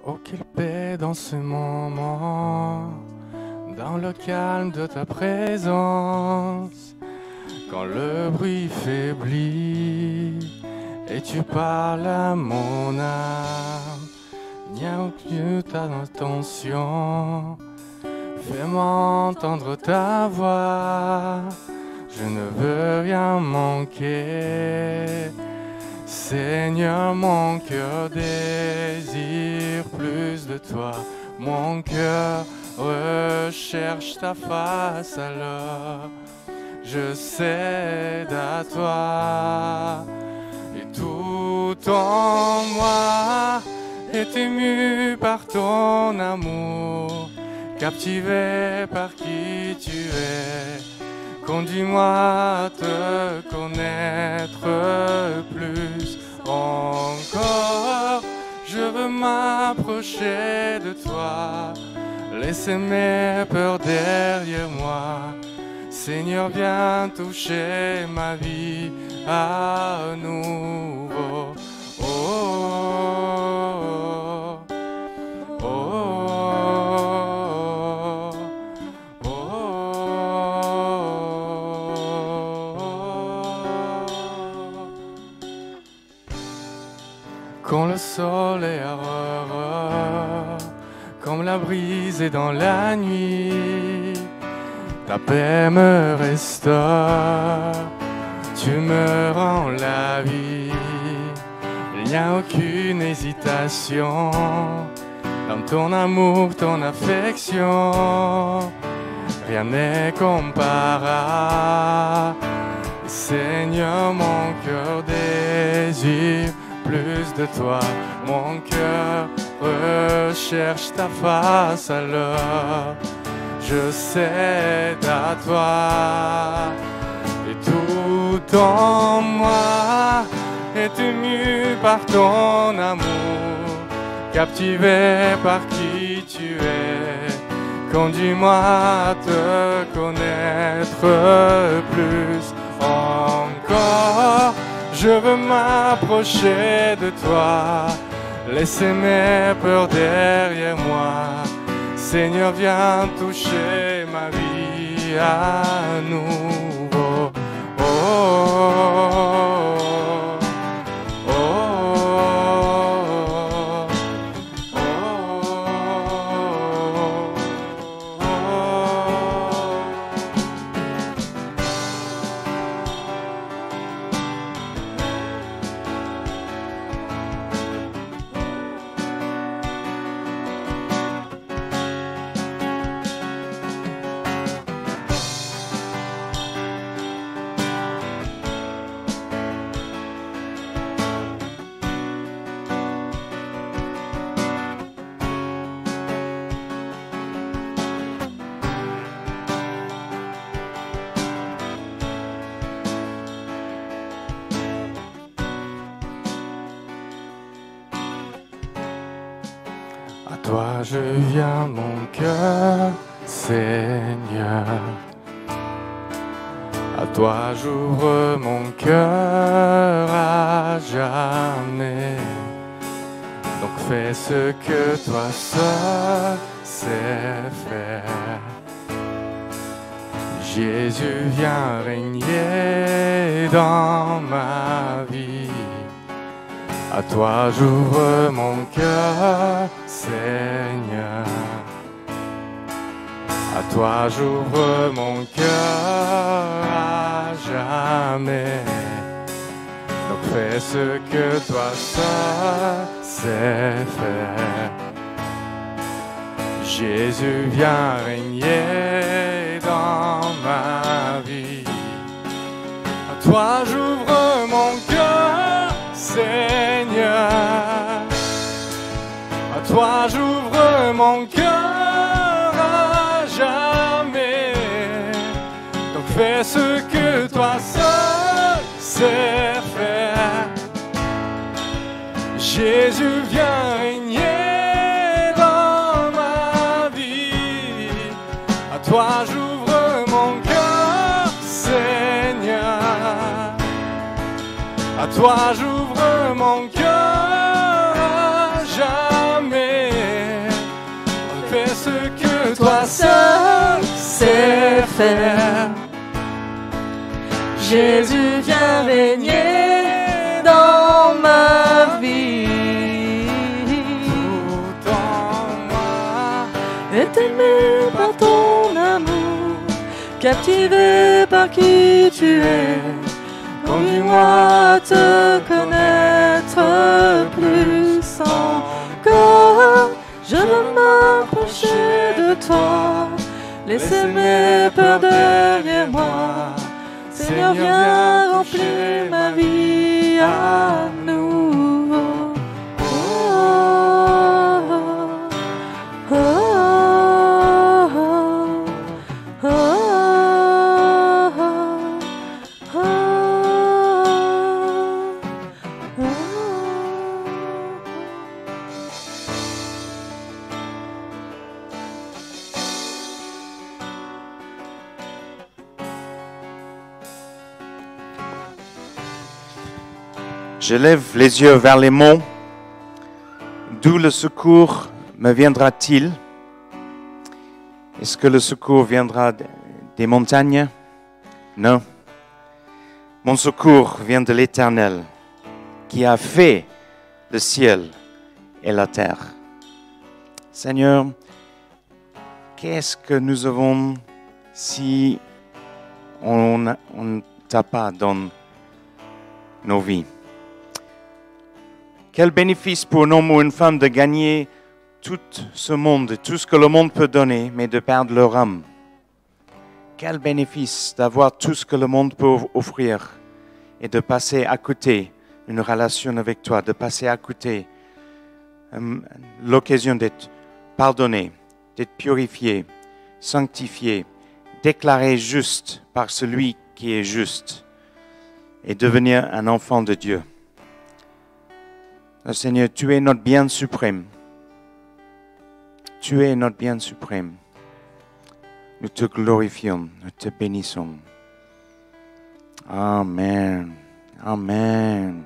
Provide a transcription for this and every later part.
Oh, quelle paix dans ce moment, dans le calme de ta présence, quand le bruit faiblit et tu parles à mon âme. Il n'y a aucune attention, fais-moi entendre ta voix, je ne veux rien manquer. Seigneur, mon cœur désire plus de toi, mon cœur recherche ta face, alors je cède à toi. Et tout en moi est ému par ton amour, captivé par qui tu es. Conduis-moi à te connaître plus encore. Je veux m'approcher de toi, laisser mes peurs derrière moi. Seigneur, viens toucher ma vie à nouveau. Oh, oh, oh, oh, oh. Quand le soleil aurore, comme la brise est dans la nuit, ta paix me restaure, tu me rends la vie. Il n'y a aucune hésitation dans ton amour, ton affection. Rien n'est comparable. Seigneur, mon cœur désire plus de toi. Mon cœur recherche ta face, alors je cède à toi. Et tout en moi est ému par ton amour, captivé par qui tu es. Conduis-moi à te connaître plus encore. Je veux m'approcher de toi, laisser mes peurs derrière moi. Seigneur, viens toucher ma vie à nouveau. Oh, oh, oh, oh, oh, oh. À toi je viens, mon cœur, Seigneur. À toi j'ouvre mon cœur à jamais. Donc fais ce que toi seul sais faire. Jésus, viens régner dans ma vie. À toi j'ouvre mon cœur, Seigneur. À toi j'ouvre mon cœur à jamais. Donc fais ce que toi seul sais faire. Jésus, viens régner dans ma vie. À toi j'ouvre mon cœur, Seigneur. À toi j'ouvre mon cœur à jamais. Donc fais ce que toi seul sais faire. Jésus, viens régner dans ma vie. À toi j'ouvre mon cœur, Seigneur. À toi j'ouvre mon cœur à jamais. toi seul sais faire. Jésus, viens régner dans ma vie. Tout en moi. Et t'aimer par ton amour, captivé par qui tu es. Conduis-moi à te connaître plus encore. Je veux m'approcher de toi, laisser mes peurs derrière moi. Seigneur, viens remplir ma vie à nouveau. Oh, oh, oh, oh, oh, oh, oh. Je lève les yeux vers les monts. D'où le secours me viendra-t-il? Est-ce que le secours viendra des montagnes? Non. Mon secours vient de l'Éternel, qui a fait le ciel et la terre. Seigneur, qu'est-ce que nous avons si on ne t'a pas dans nos vies? Quel bénéfice pour un homme ou une femme de gagner tout ce monde, tout ce que le monde peut donner, mais de perdre leur âme? Quel bénéfice d'avoir tout ce que le monde peut offrir et de passer à côté une relation avec toi, de passer à côté l'occasion d'être pardonné, d'être purifié, sanctifié, déclaré juste par celui qui est juste et devenir un enfant de Dieu. Seigneur, tu es notre bien suprême. Tu es notre bien suprême. Nous te glorifions, nous te bénissons. Amen. Amen.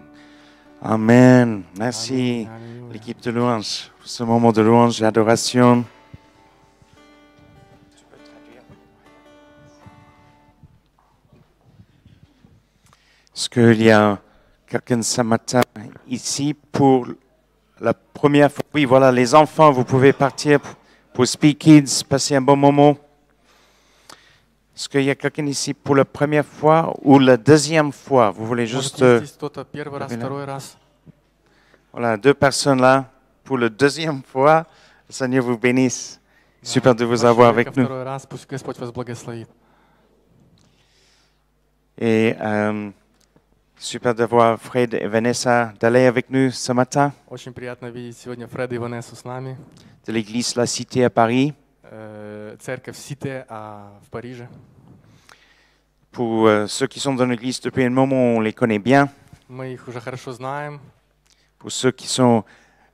Amen. Merci, Alléluia. l'équipe de louange, pour ce moment de louange et d'adoration. Est-ce qu'il y a quelqu'un ce matin ici pour la première fois? Oui, voilà, les enfants, vous pouvez partir pour Speak Kids, passer un bon moment. Est-ce qu'il y a quelqu'un ici pour la première fois ou la deuxième fois? Vous voulez Может, juste... есть здесь кто-то первый раз, Амина. второй раз? Voilà, deux personnes là pour la deuxième fois. Le Seigneur vous bénisse. Да. Super de vous Два avoir человека avec nous. второй раз, пусть Господь вас благословит. Et super d'avoir Fred et Vanessa d'aller avec nous ce matin Очень приятно видеть сегодня Фреда и Ванессу с нами. de l'église La Cité à Paris. Церковь Сите в Париже. Pour ceux qui sont dans l'église depuis un moment, on les connaît bien. Мы их уже хорошо знаем. Pour ceux qui sont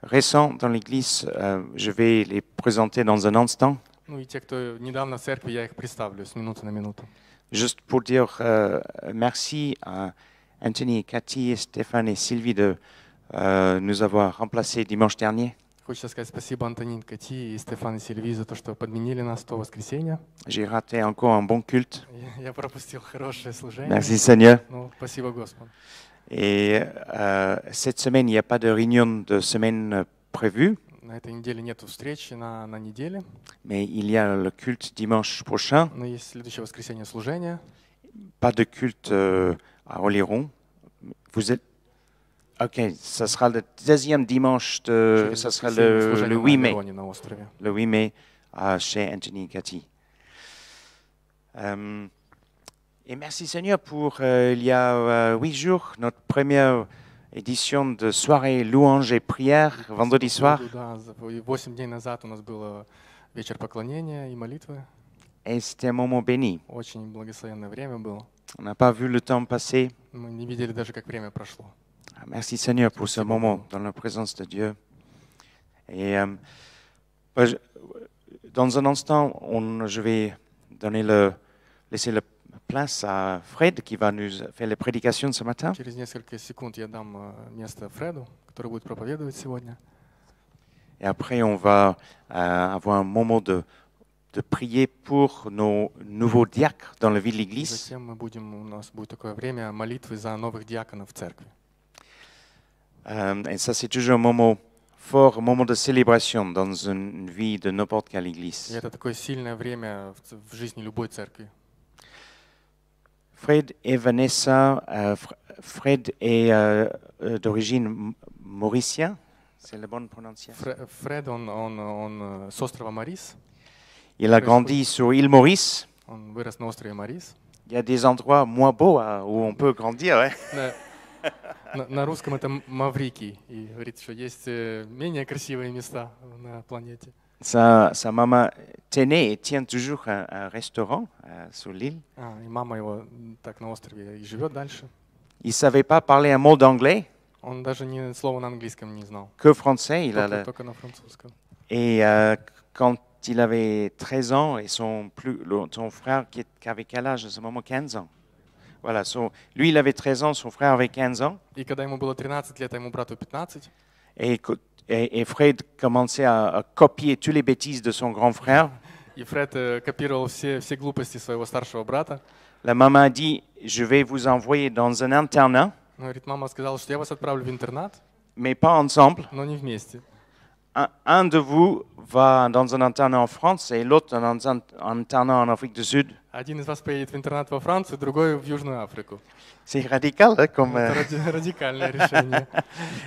récents dans l'église, je vais les présenter dans un instant. Ну и те, кто недавно в церкви, я их представлю с минуты на минуту. Juste pour dire merci à Anthony, Cathy, Stéphane et Sylvie de nous avoir remplacés dimanche dernier. Хочется сказать спасибо Антонин, Кати и Стефан и Сильвии за то, что подменили нас в то воскресенье. J'ai raté encore un bon culte. Я пропустил хорошее служение. Merci Seigneur. Ну, спасибо Господу. Et cette semaine, il n'y a pas de réunion de semaine prévue, На этой неделе нету встречи на неделе, mais il y a le culte dimanche prochain. но есть следующее воскресенье служение. Pas de culte à Oléron. Vous êtes... Ok, ça sera le deuxième dimanche, Через ça sera воскресенье le служение 8 на mai. Авероне, на острове. Le 8 mai chez Anthony Cathy. Et merci Seigneur pour il y a 8 jours, notre première édition de soirée louange et prière, vendredi soir. Да, 8 дней назад у нас был вечер поклонения и молитвы. Et c'était un moment béni. Очень благословенное время было. On n'a pas vu le temps passer. Мы не видели даже, как время прошло. Merci Seigneur pour ce moment dans la présence de Dieu. Et dans un instant, je vais laisser la place à Fred qui va nous faire les prédications ce matin. Через несколько секунд я дам место Фреду, который будет проповедовать сегодня. Et après, on va avoir un moment de de prier pour nos nouveaux diacres dans la vie de И l'Église. затем у нас будет такое время молитвы за новых диаконов в церкви. Et ça, c'est toujours un moment fort, un moment de célébration dans une vie de n'importe quelle И Église. это такое сильное время в жизни любой церкви. Fred et Vanessa, Fred est d'origine mauricien, c'est la bonne prononciation. Фред, он с острова Марис, Il a grandi sur île Maurice. он вырос на острове Марис. Il y a des endroits moins beaux où on peut grandir. Hein? На русском это Маврикий, и говорит, что есть менее красивые места на планете. Sa maman tenait et tient toujours un restaurant sur l'île. И мама его так на острове и живет дальше. Il ne savait pas parler un mot d'anglais, Он даже ни слова на английском не знал, que français. Il a только на французском. Et quand il avait 13 ans, et son frère, qui avait quel âge à ce moment? 15 ans. Voilà, lui, il avait 13 ans, son frère avait 15 ans. И когда ему было 13 лет, а ему брату 15, Et Fred commençait à copier toutes les bêtises de son grand frère. и Фред копировал все глупости своего старшего брата. La maman a dit, je vais vous envoyer dans un internat, Он говорит, мама сказала, что я вас отправлю в интернат, mais pas ensemble. но не вместе. Un de vous va dans un internat en France et l'autre dans un internat en Afrique du Sud. Один из вас поедет в интернат во Францию, другой в Южную Африку. C'est radical, hein, comme... Это радикальное решение.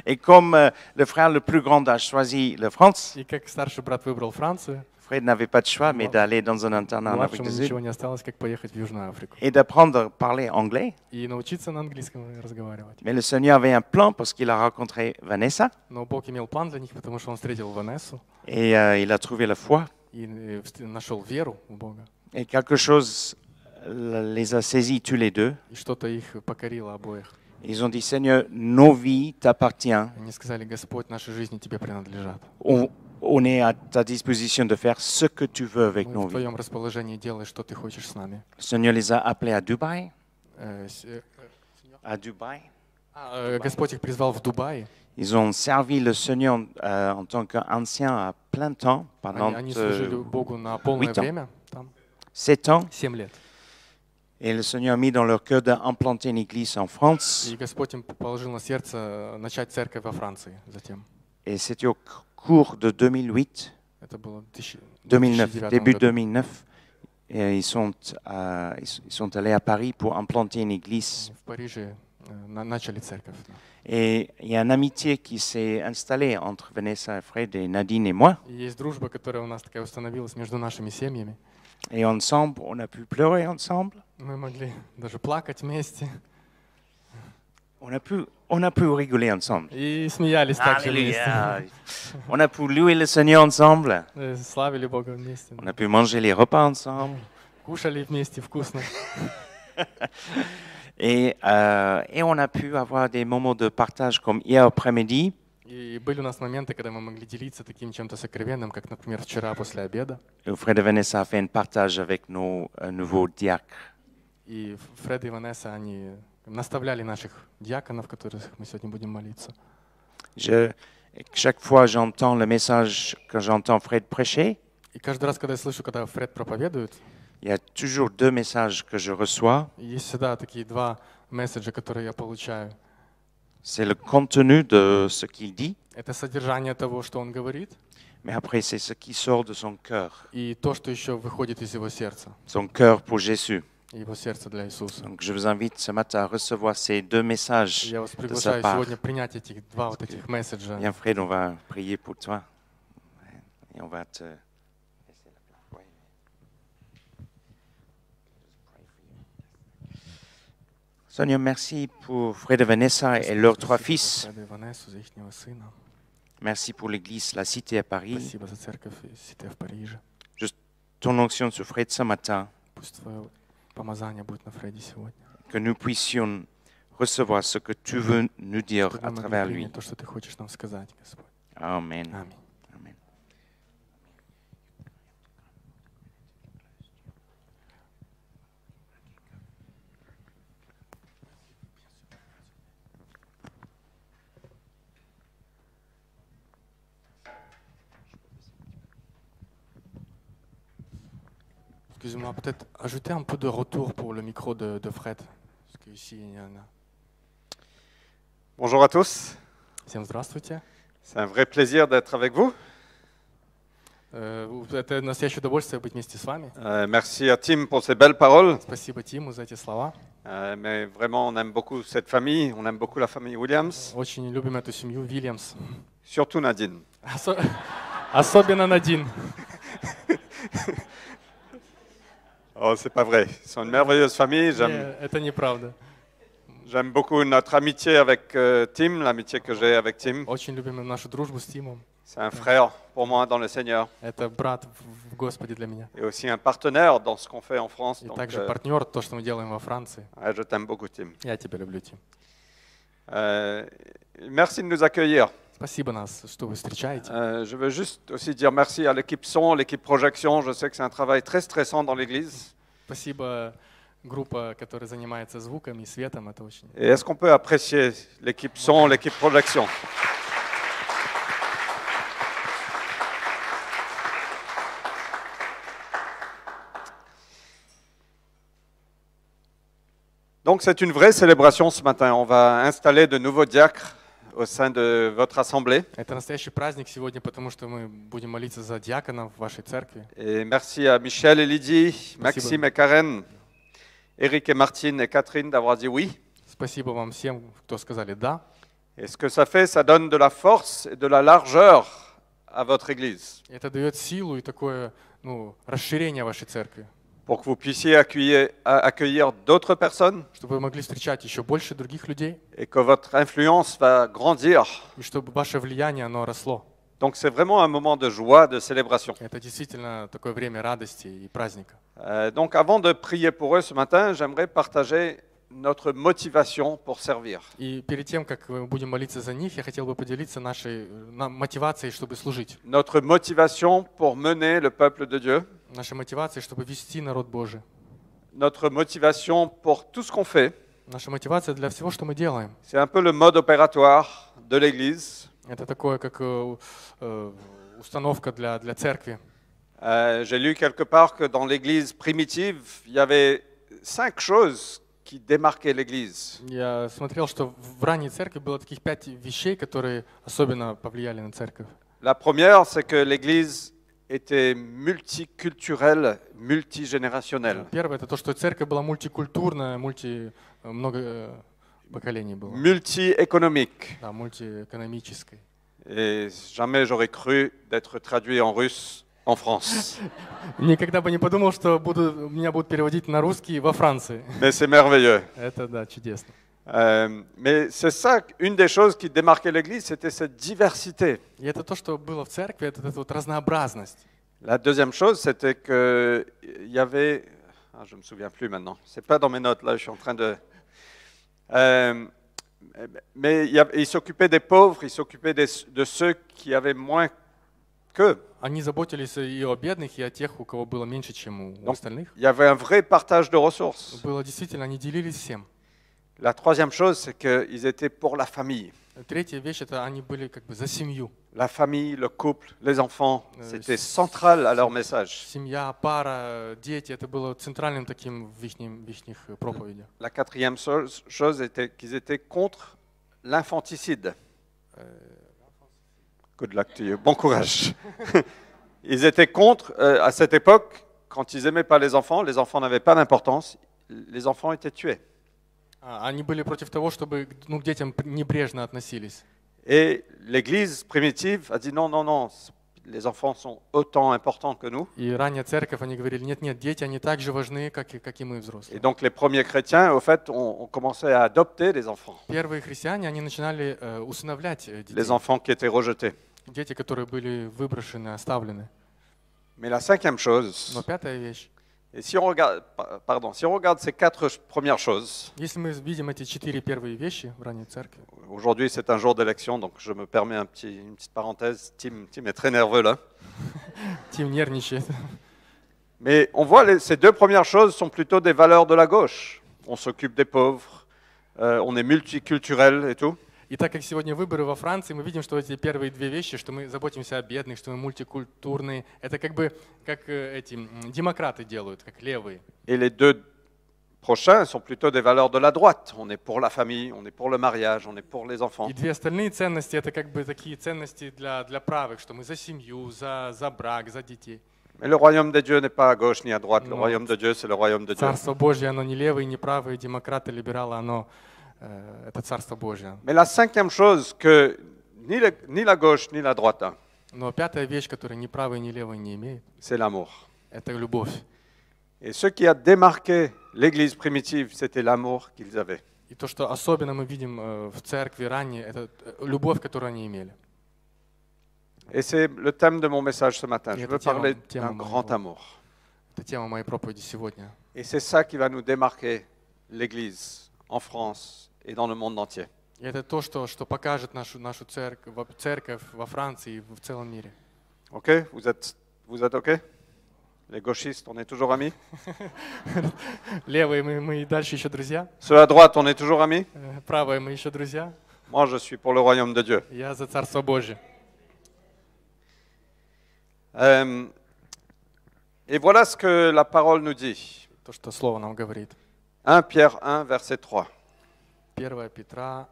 Et comme le frère le plus grand a choisi la France, И как старший брат выбрал Францию, Fred n'avait pas de choix, mais d'aller dans un internat en Afrique младшему du Sud ничего не осталось, как поехать в Южную Африку. et d'apprendre à parler anglais. И научиться на английском разговаривать. Mais le Seigneur avait un plan parce qu'il a rencontré Vanessa Но Бог имел план для них, потому что он встретил Ванессу et il a trouvé la foi. и нашел веру в Бога. Et quelque chose les a saisis tous les deux. И что-то их покорило обоих. Ils ont dit, Seigneur, nos vies t'appartiennent. Они сказали, Господь, наши жизни Тебе принадлежат. On est à ta disposition de faire ce que tu veux avec Мы nos в vies. Твоем расположении делай, что Ты хочешь с нами. Le Seigneur les a appelés à Dubaï. À Dubaï. Господь их призвал в Дубае. Ils ont servi le Seigneur en tant qu'anciens à plein temps pendant Они служили Богу на полное 8 ans. время, там, 7 ans. 7 лет. Et le Seigneur a mis dans leur cœur d'implanter une église en France. И Господь им положил на сердце начать церковь во Франции затем. Et c'était au cours de 2008, Это было 2009, 2009 début году. 2009. Et ils sont allés à Paris pour implanter une église. В Париже начали церковь. Et il y a une amitié qui s'est installée entre Vanessa et Fred et Nadine et moi. И есть дружба, которая у нас такая установилась между нашими семьями. Et ensemble, on a pu pleurer ensemble. Мы могли даже плакать вместе. On a pu rigoler ensemble. И смеялись также Alléluia. вместе. On a pu louer le Seigneur ensemble. Славили Бога вместе. On a pu manger les repas ensemble. Кушали вместе вкусно. Et on a pu avoir des moments de partage comme hier après-midi. И были у нас моменты, когда мы могли делиться таким чем-то сокровенным, как, например, вчера после обеда. Fred et Vanessa a fait un partage avec nos nouveaux diacres. И Фред и Ванесса, они наставляли наших диаконов, которых мы сегодня будем молиться. Chaque fois j'entends le message, quand j'entends Fred prêcher, И каждый раз, когда я слышу, когда Фред проповедует, il y a toujours deux messages que je reçois. есть всегда такие два месседжа, которые я получаю. C'est le contenu de ce qu'il dit, Это содержание того, что он говорит, mais après c'est ce qui sort de son cœur, и то, что еще выходит из его сердца, son cœur pour Jésus. его сердце для Иисуса. Donc je vous invite ce matin à recevoir ces deux messages Я вас de sa приглашаю part. сегодня принять этих два вот этих месседжа. Bien Fred, on va prier pour toi. Et on va te... Seigneur, merci pour Fred et Vanessa et leurs trois fils. Фреда и Ванессу за ихнего сына. Merci pour l'église, la cité à Paris. Спасибо за церковь Сите в Париже. Ton onction sur Fred ce matin, Пусть твое помазание будет на Фреде сегодня. que nous puissions recevoir ce que tu veux nous dire Чтобы à мы могли travers lui. принять то, что ты хочешь нам сказать, Господь. Amen. Аминь. Amen. Excusez-moi, peut-être ajouter un peu de retour pour le micro de Fred. Parce que ici, il y en a. Bonjour à tous, Всем здравствуйте. c'est un vrai plaisir d'être avec vous. Это настоящее удовольствие быть вместе с вами. Merci à Tim pour ses belles paroles. Спасибо Тиму за эти слова. Mais vraiment, on aime beaucoup cette famille, on aime beaucoup la famille Williams, Очень любим эту семью Вильямс. surtout Nadine. Особенно Надин. Oh, c'est pas vrai, ils sont une merveilleuse famille. Это неправда. J'aime beaucoup notre amitié avec Tim, l'amitié que j'ai avec Tim. Очень любим нашу дружбу с Тимом. C'est un frère pour moi dans le Seigneur Это брат в Господе для меня. et aussi un partenaire dans ce qu'on fait en France. И Donc, также партнер, то, что мы делаем во Франции. ouais, je t'aime beaucoup, Tim. Я тебя люблю, Тим. Merci de nous accueillir. Спасибо нас, что вы встречаете. Je veux juste aussi dire merci à l'équipe son, l'équipe projection. Je sais que c'est un travail très stressant dans l'église. Спасибо группа, которая занимается звуком и светом. Это очень. Et est-ce qu'on peut apprécier l'équipe son, l'équipe projection? Donc c'est une vraie célébration ce matin. On va installer de nouveaux diacres au sein de votre assemblée. Это настоящий праздник сегодня, потому что мы будем молиться за диаконов в вашей церкви. Et merci à Michel et Lydie, Maxime et Karen, Eric et Martine et Catherine d'avoir dit oui. Спасибо вам всем, кто сказали «да». Et ce que ça fait, ça donne de la force et de la largeur à votre église Это дает силу и такое расширение вашей церкви, pour que vous puissiez accueillir d'autres personnes чтобы вы могли встречать еще больше других людей et que votre influence va grandir. и чтобы ваше влияние, оно росло. Donc c'est vraiment un moment de joie, de célébration. Это действительно такое время радости и праздника. Donc avant de prier pour eux ce matin, j'aimerais partager notre motivation pour servir. И перед тем, как мы будем молиться за них, я хотел бы поделиться нашей мотивацией, чтобы служить. Notre motivation pour mener le peuple de Dieu. Нашей мотивацией, чтобы вести народ Божий. Notre motivation pour tout ce qu'on fait. Наша мотивация для всего, что мы делаем. C'est un peu le mode opératoire de l'Église. Это такое, как установка для церкви. J'ai lu quelque part que dans l'Église primitive, il y avait 5 choses qui démarquaient l'Église. Я смотрел, что в ранней церкви было таких 5 вещей, которые особенно повлияли на церковь. La première, c'est que l'Église était multiculturelle, multigénérationnelle. Первое, это то, что церковь была мультикультурная, много поколений было. Multi-économique. Да, мультиэкономической. Et jamais j'aurais cru d'être traduit en russe en France. Никогда бы не подумал, что меня будут переводить на русский во Франции. Mais c'est merveilleux. Это, да, чудесно. Mais c'est ça, une des choses qui démarquait l'Église, c'était cette diversité. И это то, что было в церкви, это вот разнообразность. La deuxième chose, c'était qu'il y avait... Ah, je ne me souviens plus maintenant. Ce n'est pas dans mes notes, là, je suis en train de... mais il s'occupait des pauvres, il s'occupait de ceux qui avaient moins qu'eux. Они заботились и о бедных, и о тех, у кого было меньше, чем у остальных. Il y avait un vrai partage de ressources. Было действительно, они делились всем. La troisième chose, c'est qu'ils étaient pour la famille. Третья вещь, это они были как бы за семью. La famille, le couple, les enfants, c'était central à leur message. Семья, пара, дети, это было центральным таким в их проповедях. La quatrième chose était qu'ils étaient contre l'infanticide. Good luck to you. Bon courage. Ils étaient contre, à cette époque, quand ils n'aimaient pas les enfants n'avaient pas d'importance, les enfants étaient tués. Они были против того, чтобы к детям небрежно относились. Et l'Église primitive a dit non, non, non, les enfants sont autant importants que nous. И ранняя церковь, они говорили, нет, нет, дети, они так же важны, как и мы взрослые. Et donc les premiers chrétiens, au fait, ont commencé à adopter les enfants. Первые христиане, они начинали усыновлять детей. Les enfants qui étaient rejetés. Дети, которые были выброшены, оставлены. Mais la cinquième chose, Но пятая вещь. et si on regarde ces 4 premières choses, Если мы видим эти 4 первые вещи в ранней церкви, aujourd'hui c'est un jour d'élection, donc je me permets une petite parenthèse, Tim est très nerveux là. Тим нервничает. Mais on voit ces 2 premières choses sont plutôt des valeurs de la gauche. On s'occupe des pauvres, on est multiculturel et tout. И так как сегодня выборы во Франции, мы видим, что эти первые две вещи, что мы заботимся о бедных, что мы мультикультурные, это как бы как эти демократы делают, как левые. Et les deux prochains sont plutôt des valeurs de la droite. On est pour la famille, on est pour le mariage, on est pour les enfants. И две остальные ценности, это как бы такие ценности для правых, что мы за семью, за брак, за детей. Mais le royaume de Dieu n'est pas à gauche ni à droite. Le Non. royaume de Dieu, c'est le royaume de Dieu. Царство Божье, оно не левые, не правые, демократы, либералы, оно это Царство Божье. Mais la cinquième chose que ni la gauche ni la droite, hein, Но пятая вещь, которую ни правые, ни левые не имеют, c'est l'amour. это любовь. Et ce qui a démarqué l'Église primitive, c'était l'amour qu'ils avaient. И то, что особенно мы видим в церкви ранее, это любовь, которую они имели. Et c'est le thème de mon message ce matin. Je Et veux tiens, parler tiens, d'un mon grand bon. amour. Это тема моей проповеди сегодня. Et c'est ça qui va nous démarquer l'Église en France et dans le monde entier. И это то, что покажет нашу церковь во Франции и в целом мире. OK? Vous êtes OK? Les gauchistes, on est toujours amis? Левые мы и дальше еще друзья. Ceux à droite, on est toujours amis? Правые мы еще друзья. Moi, je suis pour le royaume de Dieu. Я за Царство Божье. Et voilà ce que la parole nous dit. То, что Слово нам говорит. 1 Pierre 1, verset 3. 1 Петра,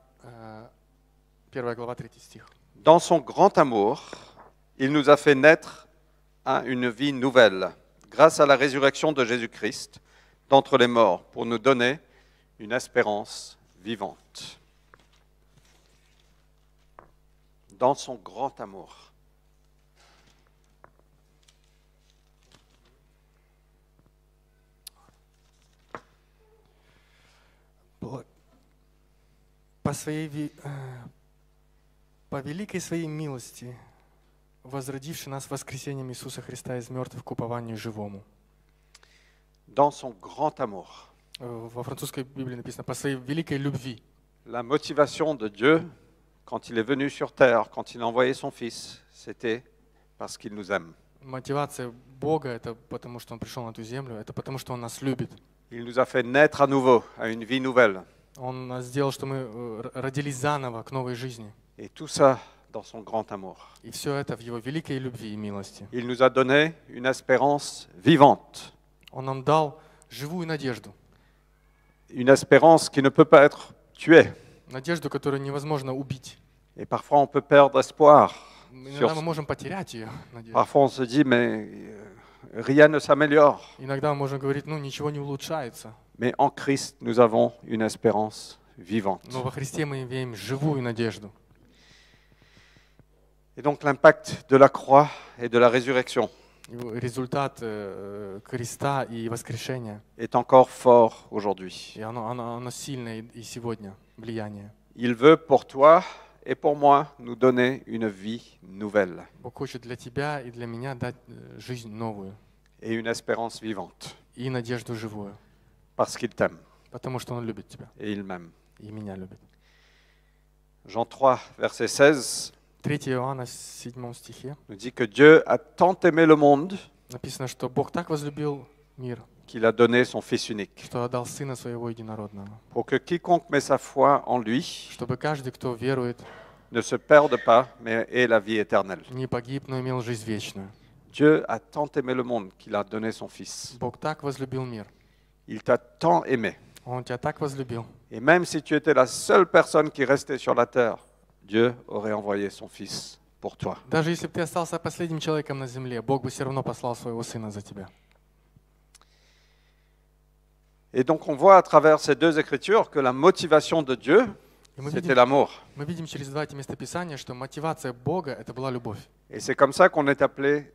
1 глава, 3 стих. Dans son grand amour, il nous a fait naître à une vie nouvelle, grâce à la résurrection de Jésus-Christ d'entre les morts, pour nous donner une espérance vivante. Dans son grand amour. По великой своей милости, возродивший нас воскресением Иисуса Христа из мертвых к упованию живому. Dans son grand amour. Во французской Библии написано «по своей великой любви». La motivation de Dieu, quand il est venu sur terre, quand il a envoyé son Fils, c'était parce qu'il nous aime. Мотивация Бога — это потому, что Он пришел на эту землю, это потому, что Он нас любит. Il nous a fait naître à nouveau, à une vie nouvelle. Он нас сделал, что мы родились заново к новой жизни. Et tout ça dans son grand amour. И все это в Его великой любви и милости. Il nous a donné une espérance vivante. Он нам дал живую надежду. Une espérance qui ne peut pas être tuée. Надежду, которую невозможно убить. Et parfois on peut perdre espoir. Иногда мы можем потерять ее, надежду. Parfois on se dit, mais rien ne s'améliore. Иногда мы можем говорить, ничего не улучшается. Mais en Christ, nous avons une espérance vivante. Но во Христе мы имеем живую надежду. Et donc l'impact de la croix et de la résurrection Результат креста и воскрешения. est encore fort aujourd'hui. И оно сильное и сегодня, влияние. Il veut pour toi et pour moi nous donner une vie nouvelle Бог хочет для тебя и для меня дать жизнь новую et une espérance vivante и надежду живую. parce qu'il t'aime Потому что Он любит тебя et il m'aime. и меня любит. Jean 3, verset 16 3 Иоанна, 7 стихе nous dit que Dieu a tant aimé le monde написано, что Бог так возлюбил мир, qu'il a donné son Fils unique, что отдал Сына Своего Единородного, pour que quiconque met sa foi en lui чтобы каждый, кто верует, ne se perde pas, mais ait la vie éternelle. не погиб, но имел жизнь вечную. Dieu a tant aimé le monde qu'il a donné son Fils. Бог так возлюбил мир. Il t'a tant aimé. Он тебя так возлюбил. Et même si tu étais la seule personne qui restait sur la terre, Dieu aurait envoyé son Fils pour toi. Даже если бы ты остался последним человеком на земле, Бог бы все равно послал Своего Сына за тебя. Et donc on voit à travers ces deux écritures que la motivation de Dieu, И мы c'était l'amour. видим через два эти местописания, что мотивация Бога — это была любовь. Et c'est comme ça qu'on est appelé,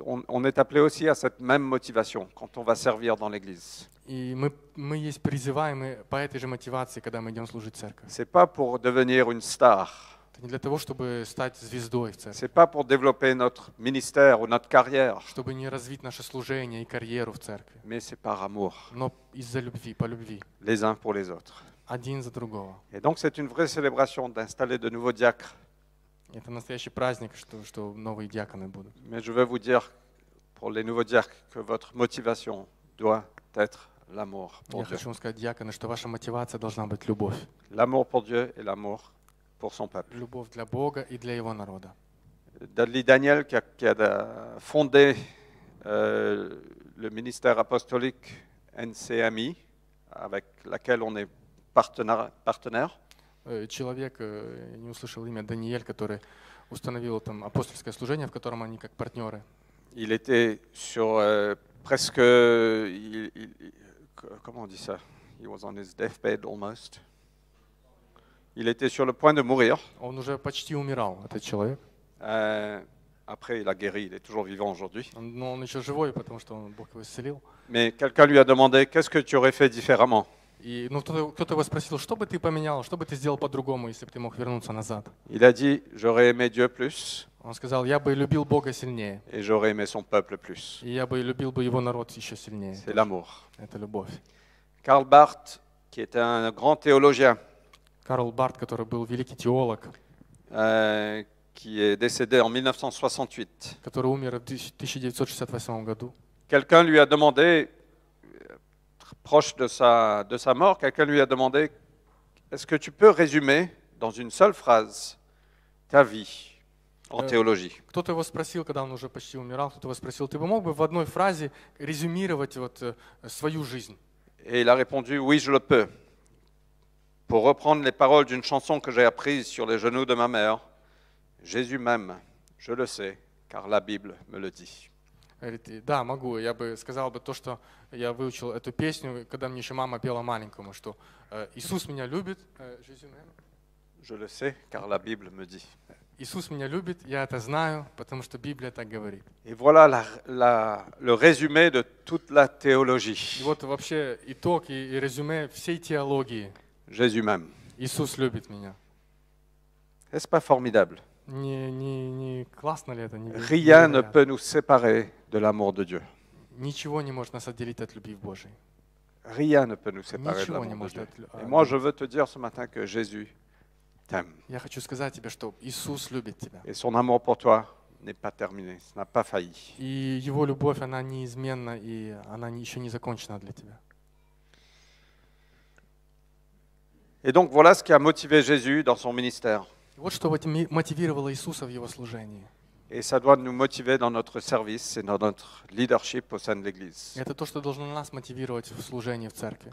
on est appelé aussi à cette même motivation quand on va servir dans l'Église. И мы есть призываемы по этой же мотивации, когда мы идем служить в церковь. C'est pas pour devenir une star. Это не для того, чтобы стать звездой в церкви, C'est pas pour développer notre ministère ou notre carrière, чтобы не развить наше служение и карьеру в церкви, mais c'est par amour, но из-за любви, по любви, les uns pour les autres. один за другого. Et donc c'est une vraie célébration d'installer de nouveaux diacres. Это настоящий праздник, что новые диаконы будут. Mais je veux vous dire, pour les nouveaux diacres, que votre motivation doit être l'amour pour Я Dieu. хочу вам сказать, диаконы, что ваша мотивация должна быть любовь. L'amour pour Dieu et l'amour pour son peuple. любовь для Бога и для Его народа. Dudley Daniel, qui a fondé le ministère apostolique NCMI, avec laquelle on est partenaire. Человек, я не услышал имя, Даниэль, который установил там апостольское служение, в котором они как партнеры. Il était sur presque, comment on dit ça? He was on his deathbed almost. Il était sur le point de mourir. Он уже почти умирал, этот человек. Après, il a guéri, il est toujours vivant aujourd'hui. Но он еще живой, потому что Бог его исцелил. Mais quelqu'un lui a demandé, qu'est-ce que tu aurais fait différemment? И кто-то его спросил, что бы ты поменял, что бы ты сделал по-другому, если бы ты мог вернуться назад? Il a dit, j'aurais aimé Dieu plus Он сказал, я бы любил Бога сильнее, et j'aurais aimé son peuple plus. и я бы любил бы Его народ еще сильнее. C'est l'amour. Это любовь. Karl Barth, qui était un grand théologien, Карл Барт, который был великий теолог, qui est décédé en 1968. который умер в 1968 году. Quelqu'un lui a demandé, proche de sa mort, quelqu'un lui a demandé, est-ce que tu peux résumer dans une seule phrase ta vie en théologie? Кто-то его спросил, когда он уже почти умирал, кто-то его спросил, ты бы мог бы в одной фразе резюмировать свою жизнь? Et il a répondu, oui, je le peux. Pour reprendre les paroles d'une chanson que j'ai apprise sur les genoux de ma mère, Jésus m'aime, je le sais, car la Bible me le dit. Говорит, да, могу. Я бы сказал бы то, что я выучил эту песню, когда мне еще мама пела маленькому, что Иисус меня любит. Je le sais, car la Bible me dit. Иисус меня любит, я это знаю, потому что Библия так говорит. Et voilà le résumé de toute la théologie. И вот вообще итог и резюме всей теологии. Jésus m'aime. Иисус любит меня. Est-ce pas formidable? Не классно ли это? Rien ne peut nous séparer de l'amour de Dieu. Ничего не может нас отделить от любви Божией. Rien ne peut nous séparer de Ничего не l'amour de может Dieu. отделить. Et moi, je veux te dire ce matin que Jésus t'aime. Я хочу сказать тебе, что Иисус любит тебя. Et son amour pour toi n'est pas terminé, ça n'a pas failli. И Его любовь, она неизменна, и она еще не закончена для тебя. Et donc, voilà ce qui a motivé Jésus dans son ministère. Вот что мотивировало Иисуса в Его служении. Et ça doit nous motiver dans notre service et dans notre leadership au sein de l'Église. Это то, что должно нас мотивировать в служении в церкви.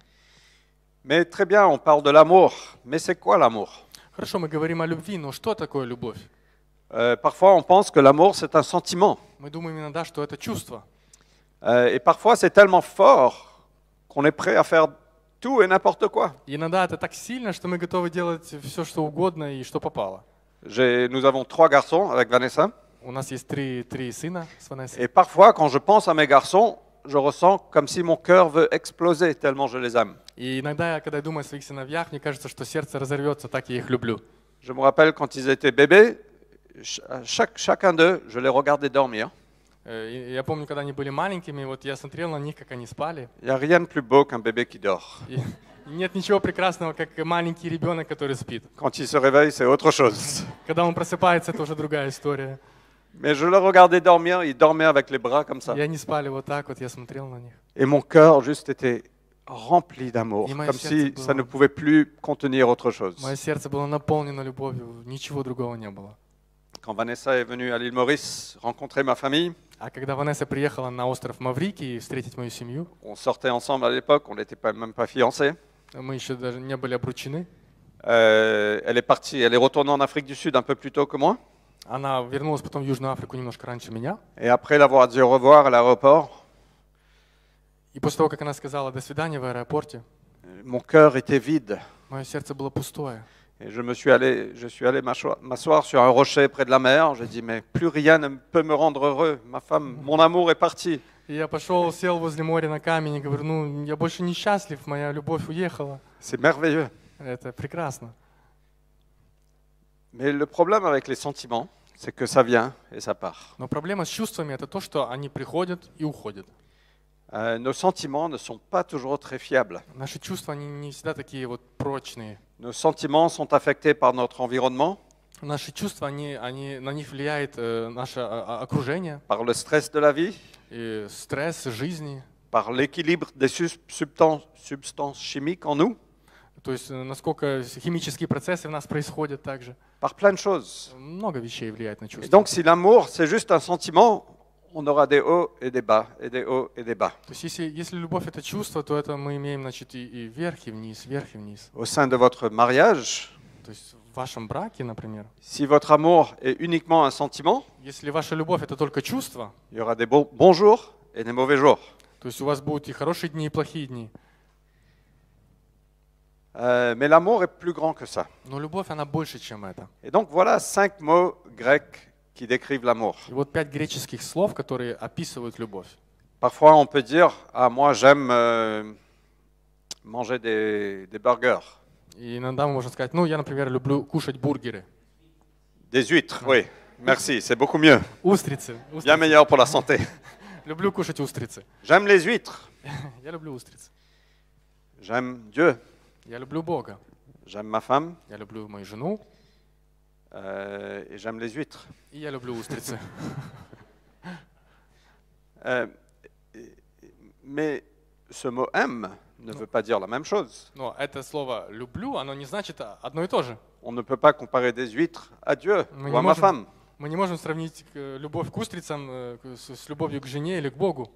Mais très bien, on parle de l'amour. Mais c'est quoi l'amour? Хорошо, мы говорим о любви, но что такое любовь? Parfois, on pense que l'amour, c'est un sentiment. Мы думаем иногда, что это чувство. Et parfois, c'est tellement fort qu'on est prêt à faire tout et n'importe quoi. И иногда это так сильно, что мы готовы делать все, что угодно и что попало. Nous avons 3 garçons avec Vanessa. У нас есть три сына с Ванессой. Et parfois, quand je pense à mes garçons, je ressens comme si mon cœur veut exploser tellement je les aime. И иногда, когда я думаю о своих сыновьях, мне кажется, что сердце разорвется, так я их люблю. Je me rappelle quand ils étaient bébés, chacun d'eux, je les regardais dormir. Я помню, когда они были маленькими, вот я смотрел на них, как они спали. Il n'y a rien de plus beau qu'un bébé qui dort. И нет ничего прекрасного, как маленький ребенок, который спит. Quand il se réveille, c'est autre chose. Когда он просыпается, это уже другая история. Mais je le regardais dormir, ils dormaient avec les bras comme ça. И они спали вот так вот, я смотрел на них. Et mon cœur juste était rempli d'amour, Et comme si ça ne pouvait plus contenir autre chose. Мое сердце было наполнено любовью, ничего другого не было. Quand Vanessa est venue à l'île Maurice rencontrer ma famille, А когда Ванесса приехала на остров Маврикий встретить мою семью, on sortait ensemble à l'époque, on n'était même pas fiancés. мы еще даже не были обручены. Elle est partie, elle est retournée en Afrique du Sud un peu plus tôt que moi. Она вернулась потом в Южную Африку немножко раньше меня. Et après l'avoir dit au revoir à l'aéroport, И после того, как она сказала «до свидания» в аэропорте, mon cœur était vide. мое сердце было пустое. Et je suis allé m'asseoir sur un rocher près de la mer. J'ai dit, mais plus rien ne peut me rendre heureux. Ma femme, mon amour est parti. И я пошел, сел возле моря на камень и говорю, ну, я больше не счастлив, моя любовь уехала. C'est merveilleux. Это прекрасно. Mais le problème avec les sentiments, c'est que ça vient et ça part. Но проблема с чувствами – это то, что они приходят и уходят. Nos sentiments ne sont pas toujours très fiables. Наши чувства, они не всегда такие вот прочные. Nos sentiments sont affectés par notre environnement, Наши чувства, на них влияет наше окружение, par le stress de la vie, и стресс жизни, par l'équilibre des substances chimiques en nous. То есть насколько химические процессы в нас происходят также. par plein de choses. Много вещей влияет на Et чувства. donc, si l'amour, c'est juste un sentiment, on aura des hauts et des bas, et des hauts et des bas. То есть если любовь это чувство, то это мы имеем, значит, и вверх, и вниз, вверх, и вниз. Au sein de votre mariage, То есть в вашем браке, например, si votre amour est uniquement un sentiment, если ваша любовь это только чувство, il y aura des bons jours et des mauvais jours. то есть у вас будут и хорошие дни, и плохие дни. Mais l'amour est plus grand que ça. Но любовь, она больше, чем это. Et donc, voilà 5 mots grecs qui décrivent l'amour. И вот 5 греческих слов, которые описывают любовь. Parfois, on peut dire, ah, moi, j'aime manger des burgers, И иногда можно сказать, ну, я, например, люблю кушать бургеры. des huîtres, oui. Merci, c'est beaucoup mieux. Устрицы. Bien Устрицы. meilleur pour la santé. Люблю кушать устрицы. J'aime les huîtres. Я люблю устрицы. J'aime Dieu. Я люблю Бога. J'aime ma femme. Я люблю мою жену. Et j'aime les huîtres. И я люблю устрицы. Mais ce mot aime ne veut pas dire la même chose. Но это слово «люблю», оно не значит одно и то же. On ne peut pas comparer des huîtres à Dieu Мы ou à не ma femme. Мы не можем сравнить любовь к устрицам с любовью к жене или к Богу.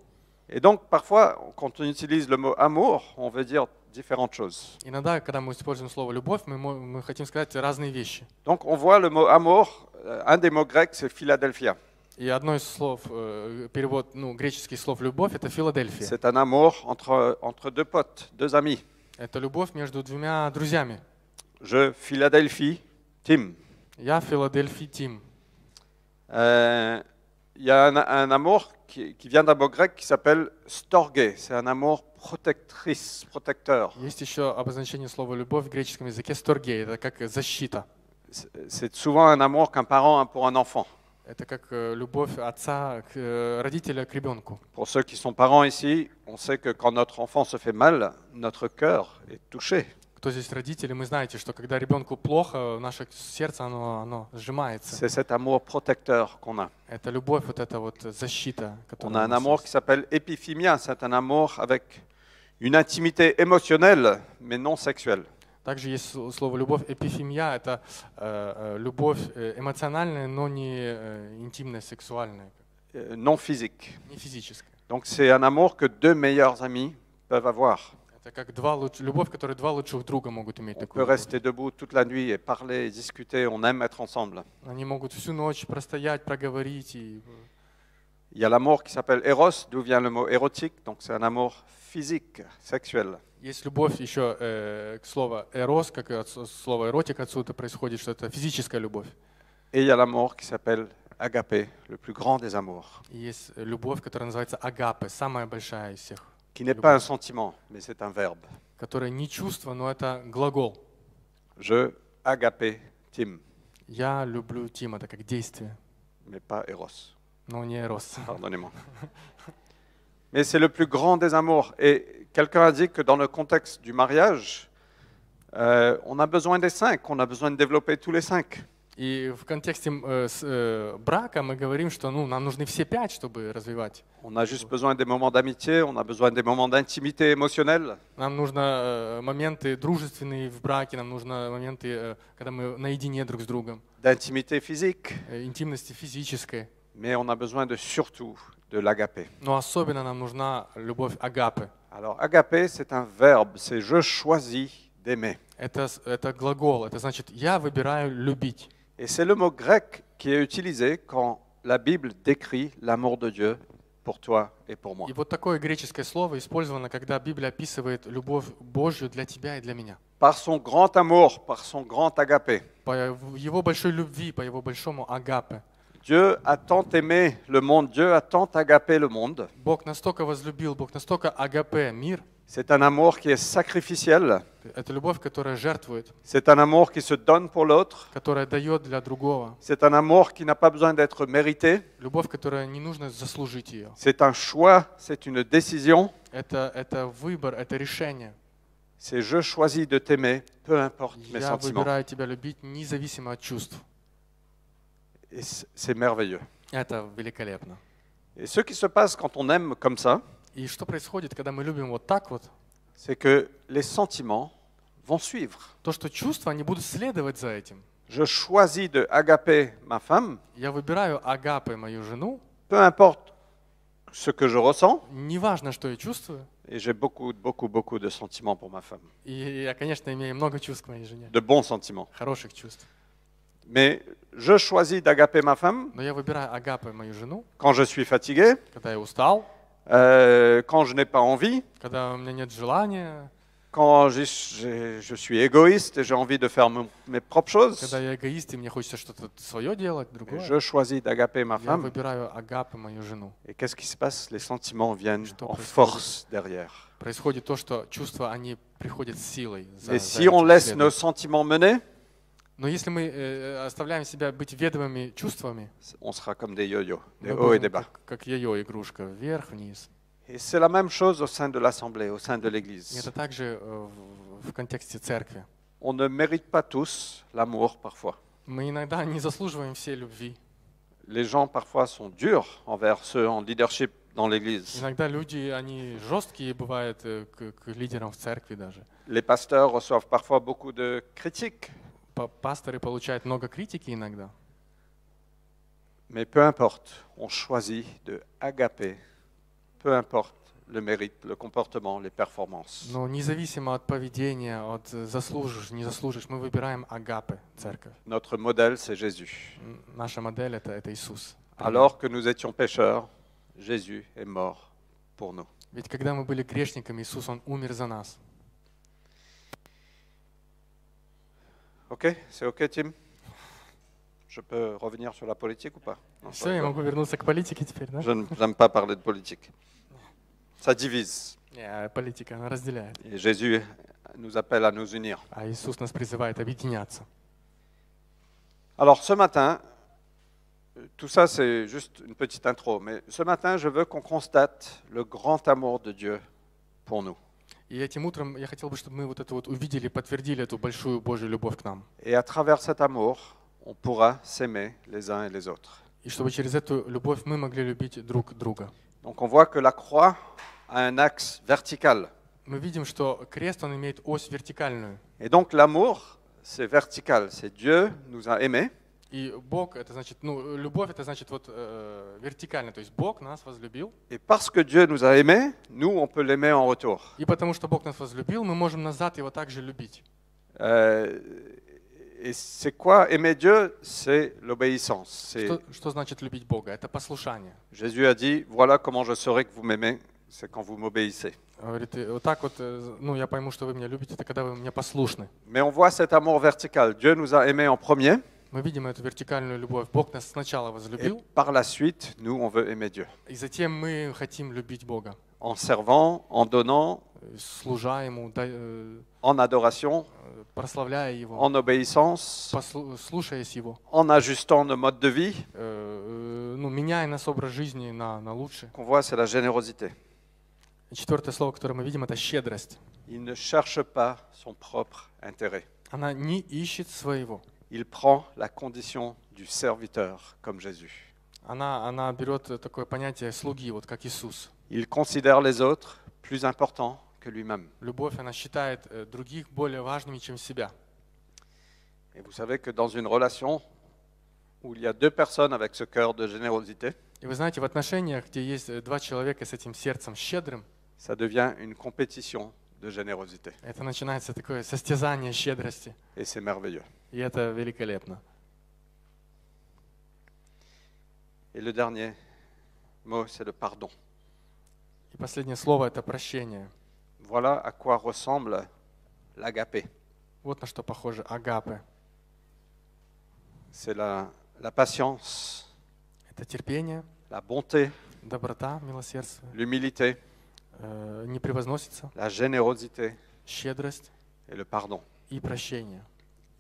Et donc, parfois, quand on utilise le mot amour, on veut dire différentes choses. Иногда, когда мы используем слово «любовь», мы хотим сказать разные вещи. Donc, on voit le mot amour, un des mots grecs, c'est Philadelphia. И одно из слов, перевод греческих слов «любовь» — это Филадельфия. C'est un amour entre deux potes, deux amis. Это любовь между двумя друзьями. Je Philadelphie, Tim. Я Филадельфий Тим. Il y a un amour qui vient d'un mot grec qui s'appelle storge. C'est un amour protectrice, protecteur. Есть еще обозначение слова «любовь» в греческом языке «сторгей». Это как защита. C'est souvent un amour qu'un parent a pour un enfant. Это как любовь отца, родителя к ребенку. Pour ceux qui sont parents ici, on sait que quand notre enfant se fait mal, notre cœur est touché. Кто здесь родители, мы знаете, что когда ребенку плохо, наше сердце, оно сжимается. C'est cet amour protecteur qu'on a. Это любовь, вот эта вот защита, On которая a у un нас amour qui есть. s'appelle épiphymia. C'est un amour avec une intimité émotionnelle, mais non sexuelle. Также есть слово «любовь», эпифемия, это любовь эмоциональная, но не интимная, сексуальная, Non physique. не физическая. Donc c'est un amour que deux meilleurs amis peuvent avoir. Это как любовь, которую два лучших друга могут иметь. On Такую peut любовь. rester debout toute la nuit et parler et discuter. On aime être ensemble. Они могут всю ночь простоять, проговорить. И... Il y a l'amour qui s'appelle eros, d'où vient le mot érotique. Donc c'est un amour physique, sexuel. Есть любовь еще к слову «эрос», как от слова «эротик» отсюда происходит, что это физическая любовь. Et il y a l'amour qui s'appelle agapé, le plus grand des amours, И есть любовь, которая называется агапе, самая большая из всех. qui n'est pas un sentiment, mais c'est un verbe. Которая не чувство, но это глагол. Je agapé Tim, Я люблю Тима, это как действие, mais pas eros. но не эрос. Pardonnez-moi. Mais c'est le plus grand des amours. Et quelqu'un a dit que dans le contexte du mariage, on a besoin des 5, on a besoin de développer tous les 5. И в контексте брака мы говорим, что нам нужны все 5, чтобы развивать. On a juste besoin des moments d'amitié, on a besoin des moments d'intimité émotionnelle. Нам нужно моменты дружественные в браке, нам нужно моменты, когда мы наедине друг с другом, d'intimité physique, интимности физической. mais on a besoin surtout de l'agapé. Но особенно нам нужна любовь агапе. Alors, agapé, c'est un verbe, c'est je choisis d'aimer. Это глагол, это значит «я выбираю любить». Et c'est le mot grec qui est utilisé quand la Bible décrit l'amour de Dieu pour toi et pour moi. И вот такое греческое слово использовано, когда Библия описывает любовь Божью для тебя и для меня. Par son grand amour, par son grand agapé, По его большой любви, по его большому агапе. Dieu a tant aimé le monde, Dieu a tant agapé le monde. Бог настолько возлюбил, Бог настолько агапе мир. C'est un amour qui est sacrificiel, Это любовь, которая жертвует, c'est un amour qui se donne pour l'autre, которая дает для другого. c'est un amour qui n'a pas besoin d'être mérité, Любовь, которая не нужно заслужить ее. c'est un choix, c'est une décision, Это выбор, это решение. c'est je choisis de t'aimer, peu importe mes Я sentiments. выбираю тебя любить независимо от чувств. Et c'est merveilleux. Это великолепно. Et ce qui se passe quand on aime comme ça, И что происходит, когда мы любим вот так вот? c'est que les sentiments vont suivre. То, что чувства, они будут следовать за этим. Je choisis de agaper ma femme, Я выбираю агапы, мою жену, peu importe ce que je ressens, неважно, что я чувствую. et j'ai beaucoup de sentiments pour ma femme, И я, конечно, имею много чувств к моей жене, de bons sentiments. хороших чувств. Mais je choisis d'agaper ma femme Но я выбираю агапы, мою жену, quand je suis fatigué, когда я устал, quand je n'ai pas envie, когда у меня нет желания, quand je suis égoïste et j'ai envie de faire mes propres choses. когда я эгоист и мне хочется что-то свое делать, Et другое. je choisis d'agaper ma Я femme. выбираю агапы, мою жену. Et qu'est-ce qui se passe? Les sentiments viennent Что en происходит? force derrière. Происходит то, что чувства, они приходят с силой. Et si on laisse nos sentiments mener, Но если мы оставляем себя быть ведомыми чувствами, on sera comme des yo-yo, des мы hauts et des будем bas. как йо-йо игрушка, вверх-вниз. Et c'est la même chose au sein de l'Assemblée, au sein de И l'Église. это также в контексте церкви. On ne mérite pas tous l'amour parfois. Мы иногда не заслуживаем всей любви. Les gens parfois sont durs envers ceux en leadership dans l'Église. Иногда люди, они жесткие бывают к лидерам в церкви даже. Les pasteurs reçoivent parfois beaucoup de critiques. Пасторы получают много критики иногда. Mais peu importe, on choisit de agaper, peu importe le mérite, le comportement, les performances. Но независимо от поведения, от заслужишь, не заслужишь, мы выбираем агапы, церковь. Notre modèle, c'est Jésus. Наша модель это Иисус. Alors que nous étions pécheurs, Jésus est mort pour nous. Ведь когда мы были грешниками, Иисус, Он умер за нас. Ok? C'est ok, Tim? Je peux revenir sur la politique ou pas? Non, Все, я могу вернуться к политике теперь, да? Je n'aime pas parler de politique. Ça divise. Не, политика, она разделяет. Et Jésus nous appelle à nous unir. А Иисус нас призывает объединяться. Alors ce matin, tout ça c'est juste une petite intro, mais ce matin je veux qu'on constate le grand amour de Dieu pour nous. И этим утром я хотел бы, чтобы мы вот это вот увидели, подтвердили эту большую Божью любовь к нам. Et à travers cet amour, on pourra s'aimer les uns et les autres. И чтобы через эту любовь мы могли любить друг друга. Donc on voit que la croix a un axe vertical. Мы видим, что крест, он имеет ось вертикальную. Et donc l'amour, c'est vertical, c'est Dieu nous a aimés. И Бог, это значит, любовь, это значит вот вертикально, то есть Бог нас возлюбил. Et parce que Dieu nous a aimés, nous, on peut l'aimer en retour. И потому что Бог нас возлюбил, мы можем назад его также любить. Et c'est quoi aimer Dieu? C'est l'obéissance. Что значит любить Бога? Это послушание. Jésus a dit, voilà comment je saurai que vous m'aimez, c'est quand vous m'obéissez. Говорит, вот так вот, я пойму, что вы меня любите, это когда вы мне послушны. Mais on voit cet amour vertical. Dieu nous a aimés en premier. Мы видим эту вертикальную любовь. Бог нас сначала Et возлюбил, par la suite, nous, on veut aimer Dieu. и затем мы хотим любить Бога. En servant, en donnant, Служа Ему, en adoration, прославляя Его, en obéissance, слушаясь Его, en ajustant nos modes de vie. меняя наш образ жизни на лучше. Qu'on voit, c'est la générosité. И четвертое слово, которое мы видим, это щедрость. Il ne cherche pas son propre intérêt. Она не ищет своего. Il prend la condition du serviteur, comme Jésus. Она берет такое понятие слуги, вот как Иисус. Il considère les autres plus importants que lui-même. Любовь, она считает других более важными, чем себя. Et vous savez que dans une relation où il y a deux personnes avec ce cœur de générosité, И вы знаете, в отношениях, где есть два человека с этим сердцем щедрым, ça devient une compétition de générosité. это начинается такое состязание щедрости. Et c'est merveilleux. И это великолепно. Et le dernier mot, c'est le pardon. И последнее слово – это прощение. Voilà à quoi ressemble l'agapé. Вот на что похоже агапе. C'est la patience, Это терпение, la bonté, доброта, милосердие, l'humilité, не превозносится, la générosité щедрость et le pardon. и прощение.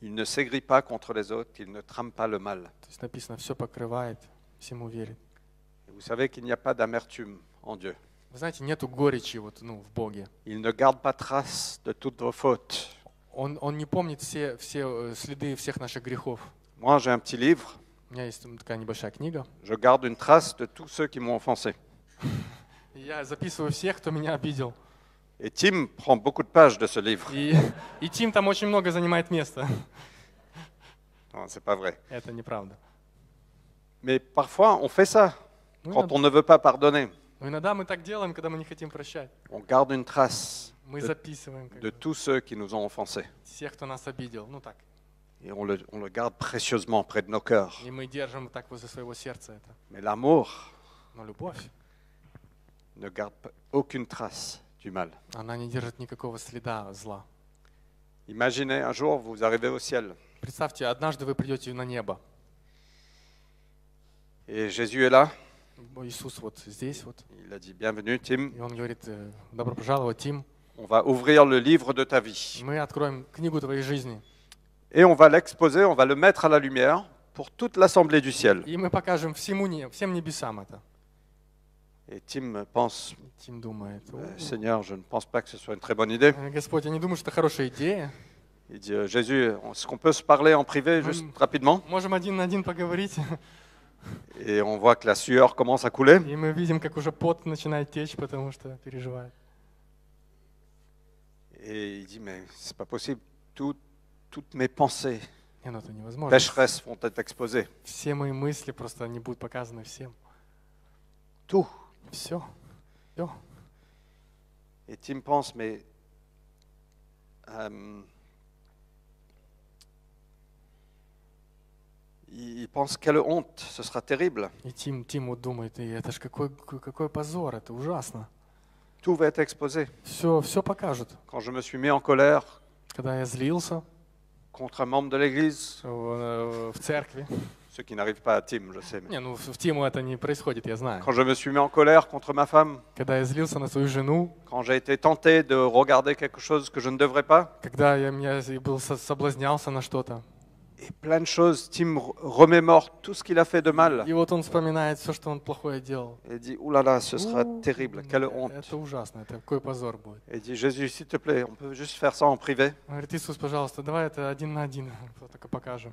Il ne s'aigrit pas contre les autres, il ne trame pas le mal. То есть написано, все покрывает, всему верит. Et vous savez qu'il n'y a pas d'amertume en Dieu. Вы знаете, нету горечи в Боге. Il ne garde pas trace de toutes vos fautes. Он не помнит все следы всех наших грехов. Moi, j'ai un petit livre. У меня есть такая небольшая книга. Je garde une trace de tous ceux qui m'ont offensé. И я записываю всех, кто меня обидел. Et Tim prend beaucoup de pages de ce livre. И Тим там очень много занимает места. Non, c'est pas vrai. Это неправда. Mais parfois, on fait ça Ну, quand on ne veut pas pardonner. но иногда мы так делаем, когда мы не хотим прощать. On garde une trace Мы de, записываем как de бы, tous ceux qui nous ont offensés. всех, кто нас обидел. Ну так. Et on le garde précieusement près de nos cœurs. И мы держим так возле своего сердца это. Mais l'amour Но любовь, ne garde aucune trace du mal. она не держит никакого следа зла. Imaginez un jour, vous arrivez au ciel Представьте, однажды вы придете на небо. et Jésus est là. Иисус вот здесь вот. Il a dit bienvenue Tim, И он говорит, добро пожаловать, Тим. on va ouvrir le livre de ta vie Мы откроем книгу твоей жизни. et on va l'exposer, on va le mettre à la lumière pour toute l'assemblée du ciel. И мы покажем всем небесам это. Et Tim pense, Тим думает, Seigneur, je ne pense pas que ce soit une très bonne idée. Господь, я не думаю, что это хорошая идея. Il dit, Jésus, est-ce qu'on peut se parler en privé juste rapidement? Можем один на один поговорить. Et on voit que la sueur commence à couler. И мы видим, как уже пот начинает течь, потому что переживает. Et il dit, mais c'est pas possible, toutes mes pensées Не, ну это невозможно. pécheresses vont être exposées. Все мои мысли просто не будут показаны всем. Tout. Все. Все. Et Tim pense, mais il pense quelle honte, ce sera terrible. И Тим вот думает, и это ж какой позор, это ужасно. Tout va être exposé. Все покажут. Quand je me suis mis en colère Когда я злился contre un membre de l'Église, в церкви. ce qui n'arrive pas à Tim, je sais. Mais Не, ну в Тиму это не происходит, я знаю. quand je me suis mis en colère contre ma femme, Когда я злился на свою жену, quand j'ai été tenté de regarder quelque chose que je ne devrais pas, когда я соблазнялся на что-то. et plein de choses, Tim remémore tout ce qu'il a fait de mal. И вот он вспоминает все, что он плохое делал. Et dit, ouh là là, ce sera terrible, quelle honte. Это ужасно, это какой позор будет. Et dit, Jésus, s'il te plaît, on peut juste faire ça en privé. Он говорит, Иисус, пожалуйста, давай это один на один только покажем.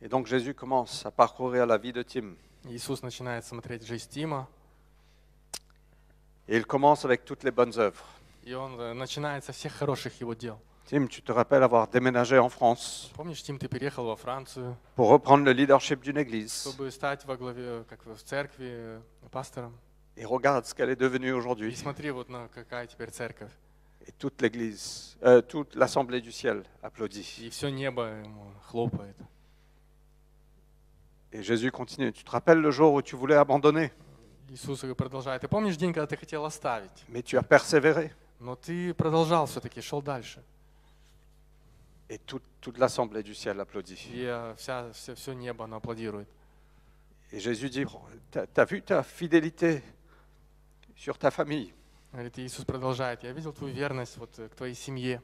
Et donc Jésus commence à parcourir la vie de Tim. Иисус начинает смотреть жизнь Тима, Et il commence avec toutes les bonnes œuvres. и он начинает со всех хороших его дел. Tim, tu te rappelles avoir déménagé en France Помнишь, Тим, ты переехал во Францию, pour reprendre le leadership d'une église. чтобы стать во главе, как в церкви, пастором. Et regarde ce qu'elle est devenue И aujourd'hui. смотри, вот на какая теперь церковь. Et toute l'église, toute l'assemblée du ciel applaudit. И все небо ему хлопает. Et Jésus continue. Tu te rappelles le jour où tu voulais abandonner, Иисус продолжает. Ты помнишь день, когда ты хотел оставить? mais tu as persévéré. Но ты продолжал все-таки, шел дальше. Et toute l'assemblée du ciel applaudit. И все небо, оно аплодирует. Et Jésus dit, t'as vu ta fidélité sur ta famille. Говорит, Иисус продолжает. Я видел твою верность вот к твоей семье,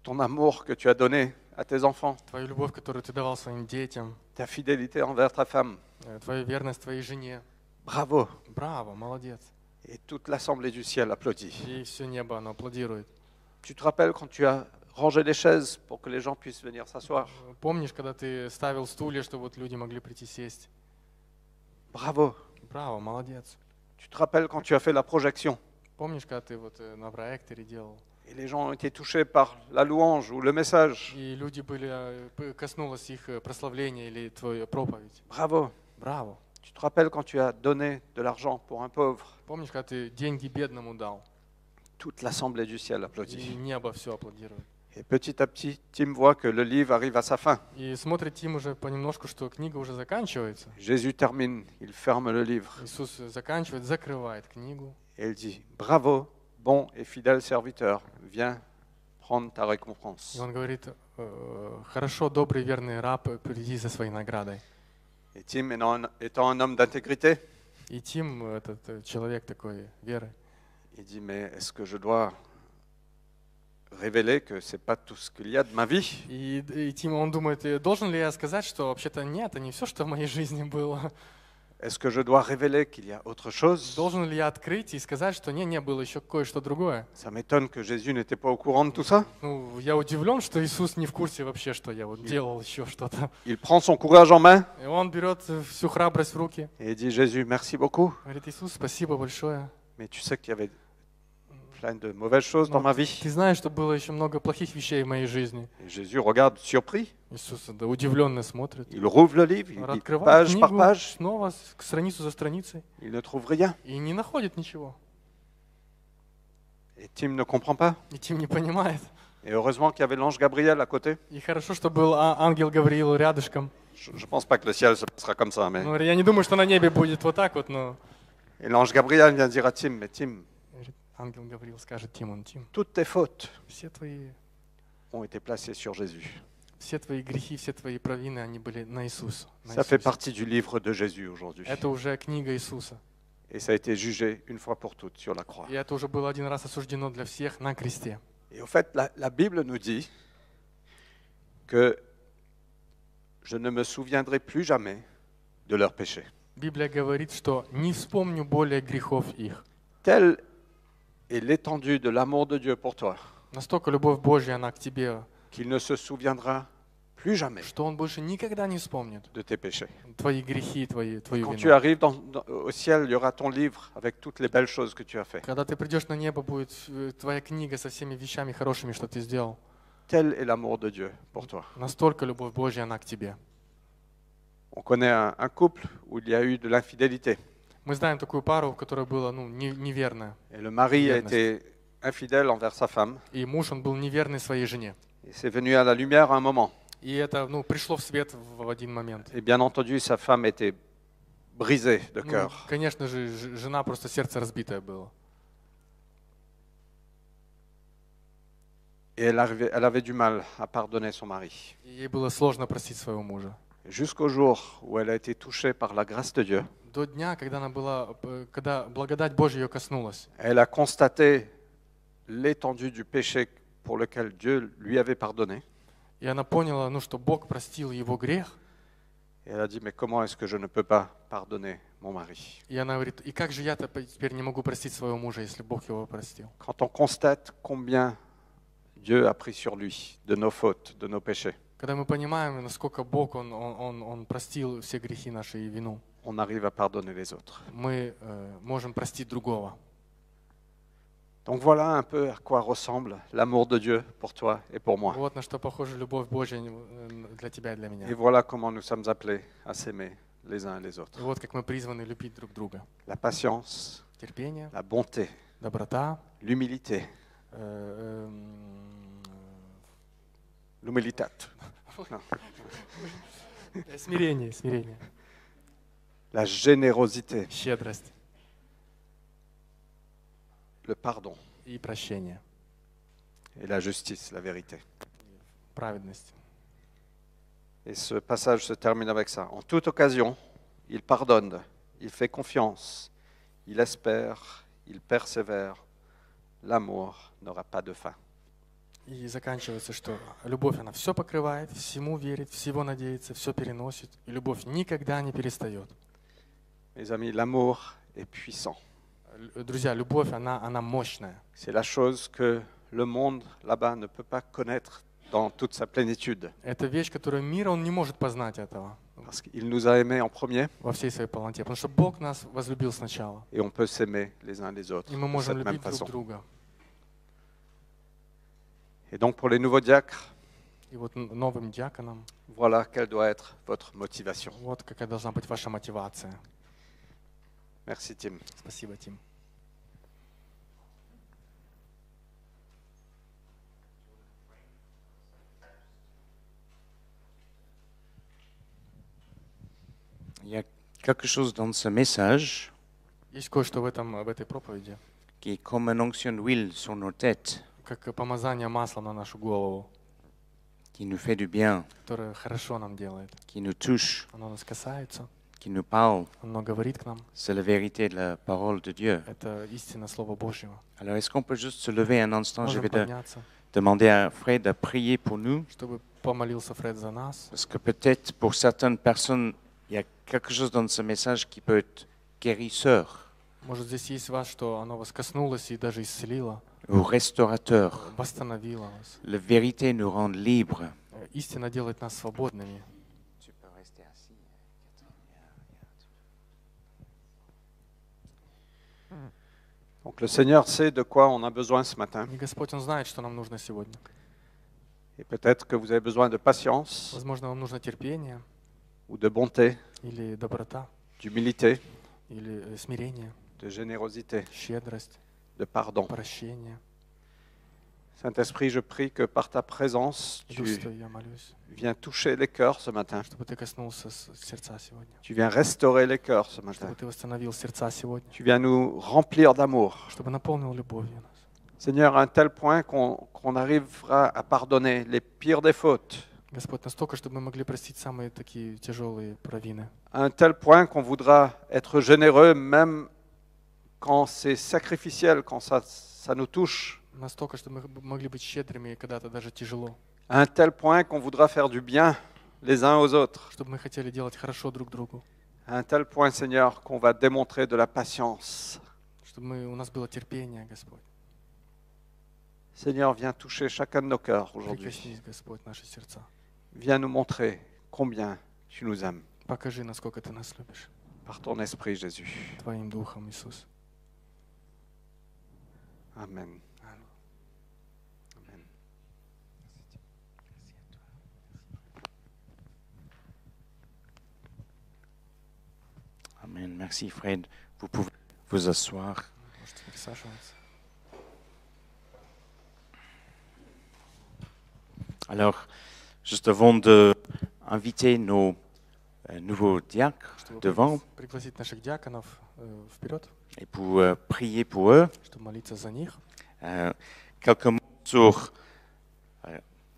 Ton amour que tu as donné à tes enfants, твою любовь, которую ты давал своим детям, ta fidélité envers ta femme. твою верность твоей жене. Bravo. Браво, молодец. Et toute l'assemblée du ciel applaudit. И все небо, оно аплодирует. Tu te rappelles quand tu as rangé les chaises pour que les gens puissent venir s'asseoir. Помнишь, когда ты ставил стулья, чтобы вот люди могли прийти сесть? Bravo. Браво, молодец. Tu te rappelles quand tu as fait la projection Помнишь, когда ты вот на проекторе делал? et les gens ont été touchés par la louange ou le message. И люди коснулось их прославления или твоя проповедь. Bravo. Браво. Tu te rappelles quand tu as donné de l'argent pour un pauvre. Помнишь, когда ты деньги бедному дал? Toute l'assemblée du ciel И applaudit. небо все аплодирует. Et petit à petit, Tim voit que le livre arrive à sa fin. И смотрит Тим уже понемножку, что книга уже заканчивается. Jésus termine, il ferme le livre Иисус заканчивает, закрывает книгу. et il dit, bravo, bon et fidèle serviteur, viens prendre ta récompense. И он говорит, хорошо, добрый, верный раб, приди за своей наградой. Et Tim, étant un homme d'intégrité, И Тим, этот человек такой веры, il dit, mais est-ce que je dois révéler que ce n'est pas tout ce qu'il y a de ma vie? и Тим, он думает, должен ли я сказать, что вообще-то нет, это не все, что в моей жизни было. Est-ce que je dois révéler qu'il y a autre chose? Должен ли я открыть и сказать, что не было еще кое-что другое? Ça m'étonne que Jésus n'était pas au courant de tout ça. Ну, я удивлен, что Иисус не в курсе вообще, что я вот делал еще что-то. Il prend son courage en main И он берет всю храбрость в руки. et il dit, Jésus, merci beaucoup. Говорит, Иисус, спасибо большое. Mais tu sais qu'il y avait plein de mauvaises choses dans ma vie. Ты знаешь, что было еще много плохих вещей в моей жизни. Et Jésus regarde surpris. Иисус да, удивленно смотрит. Il rouvre le livre, il lit Открывает page par книгу page. снова, страницу за страницей, Il ne trouve rien. и не находит ничего. Et Tim ne comprend pas. И Тим не понимает. Et heureusement qu'il y avait l'ange Gabriel à côté. И хорошо, что был ангел Гавриил рядышком. Je ne pense pas que le ciel se passera comme ça. Mais... Ну, я не думаю, что на небе будет вот так вот, но Et l'ange Gabriel vient dire à Tim, mais Tim, говорит, ангел Гавриил скажет Тиму, Тим, toutes tes fautes все твои ont été placées sur Jésus. грехи, все твои провины, они были на Иисуса. на Ça fait Иисусе. partie du livre de Jésus aujourd'hui. Это уже книга Иисуса. Et ça a été jugé une fois pour toutes sur la croix. И это уже было один раз осуждено для всех на кресте. Et au fait, la Bible nous dit que je ne me souviendrai plus jamais de leurs péchés. Библия говорит, что не вспомню более грехов их. Telle est l'étendue de l'amour de Dieu pour toi, Настолько любовь Божья, она к тебе, qu'il ne se souviendra plus jamais что Он больше никогда не вспомнит de tes péchés. твои грехи, твою Quand tu вину. arrives au ciel, il y aura ton livre avec toutes les belles choses que tu as fait. Когда ты придешь на небо, будет твоя книга со всеми вещами хорошими, что ты сделал. Tel est l'amour de Dieu pour toi. Настолько любовь Божья, она к тебе. On connaît un couple où il y a eu de l'infidélité. Мы знаем такую пару, которая была неверная. Et le mari a Верность. été infidèle envers sa femme. И муж, он был неверный своей жене. Et c'est venu à la lumière à un moment. И это пришло в свет в один момент. Et bien entendu, sa femme était brisée de Ну, cœur. конечно же, жена просто сердце разбитое было. Et elle avait du mal à pardonner son mari. И ей было сложно простить своего мужа. Jusqu'au jour où elle a été touchée par la grâce de Dieu, До дня, когда благодать Божья ее коснулась. elle a constaté l'étendue du péché pour lequel Dieu lui avait pardonné. И она поняла, что Бог простил его грех. Et elle a dit, mais comment est-ce que je ne peux pas pardonner mon mari? И она говорит, и как же я-то теперь не могу простить своего мужа, если Бог его простил? Quand on constate combien Dieu a pris sur lui de nos fautes, de nos péchés, Когда мы понимаем, насколько Бог, Он простил все грехи наши и вину, on arrive à pardonner les autres. мы можем простить другого. Donc voilà un peu à quoi ressemble l'amour de Dieu pour toi et pour moi. Вот на что похожа любовь Божья для тебя и для Et меня. voilà comment nous sommes appelés à s'aimer les uns et les autres. И вот как мы призваны любить друг друга. La patience, Терпение, la bonté, доброта, l'humilité, l'humilitat, смирение, la générosité, щедрость le pardon и прощение, et la justice, la vérité. праведность. Et ce passage se termine avec ça. En toute occasion, il pardonne, il fait confiance, il espère, il persévère. L'amour n'aura pas de fin. И заканчивается, что любовь, она все покрывает, всему верит, всего надеется, все переносит. И любовь никогда не перестает. Mes amis, l'amour est puissant. Друзья, любовь, она мощная. C'est la chose que le monde là-bas ne peut pas connaître dans toute sa plénitude. Это вещь, которую мир, он не может познать этого Parce qu'il nous a aimés en premier во всей своей полноте. Потому что Бог нас возлюбил сначала. et on peut s'aimer les uns les autres И мы de можем cette même любить façon. друг друга. Et donc pour les nouveaux diacres, И вот новым диаконам, voilà quelle doit être votre motivation. вот какая должна быть ваша мотивация. Merci Tim. Спасибо, Тим. Il y a quelque chose dans ce message Есть кое-что в этой проповеди, qui est comme une onction d'huile sur nos têtes, как помазание маслом на нашу голову, qui nous fait du bien, которое хорошо нам делает. qui nous touche, Оно нас касается, qui nous parle. оно говорит к нам. C'est la vérité de la parole de Dieu. Это истина Слова Божьего. Alors, est-ce qu'on peut juste se lever un instant? Je Можем vais подняться, demander à Fred de prier pour nous, чтобы помолился Фред за нас. parce que peut-être pour certaines personnes, il y a quelque chose dans ce message qui peut être guérisseur Может, здесь есть вас, что оно вас коснулось и даже исцелило, ou restaurateur. восстановило вас. La vérité nous rend libres. Истина делает нас свободными. Tu peux rester assis, Catherine. Donc le Seigneur sait de quoi on a besoin ce matin. И Господь, Он знает, что нам нужно сегодня. Et peut-être que vous avez besoin de patience Возможно, вам нужно терпение ou de bonté, или доброта, d'humilité, или смирение, de générosité, щедрость, de pardon. прощение. Saint-Esprit, je prie que par ta présence, Дух tu Святой, я молюсь, viens toucher les cœurs ce matin. чтобы Ты коснулся сердца сегодня, Tu viens restaurer les cœurs ce matin. чтобы Ты восстановил сердца сегодня, Tu viens nous remplir d'amour. чтобы наполнил любовью нас. Seigneur, à un tel point qu'on arrivera à pardonner les pires des fautes, Господь, настолько, чтобы мы могли простить самые такие тяжелые провины. à un tel point qu'on voudra être généreux même quand c'est sacrificiel, quand ça nous touche, Настолько, чтобы мы могли быть щедрыми, и когда-то даже тяжело. à un tel point qu'on voudra faire du bien les uns aux autres, Чтобы мы хотели делать хорошо друг другу. à un tel point, Seigneur, qu'on va démontrer de la patience. Чтобы у нас было терпение, Господь. Seigneur, viens toucher chacun de nos cœurs aujourd'hui. Прикоснись, Господь, наши сердца. Viens nous montrer combien tu nous aimes Покажи, насколько Ты нас любишь. par ton Esprit, Jésus. Твоим Духом, Иисус. Amen. Amen. Amen. Merci Fred. Vous pouvez vous asseoir. Можете присаживаться. Alors, juste avant d'inviter nos nouveaux diacres Чтобы devant пригласить наших диаконов вперед, et pour prier pour eux, чтобы молиться за них. quelques mots sur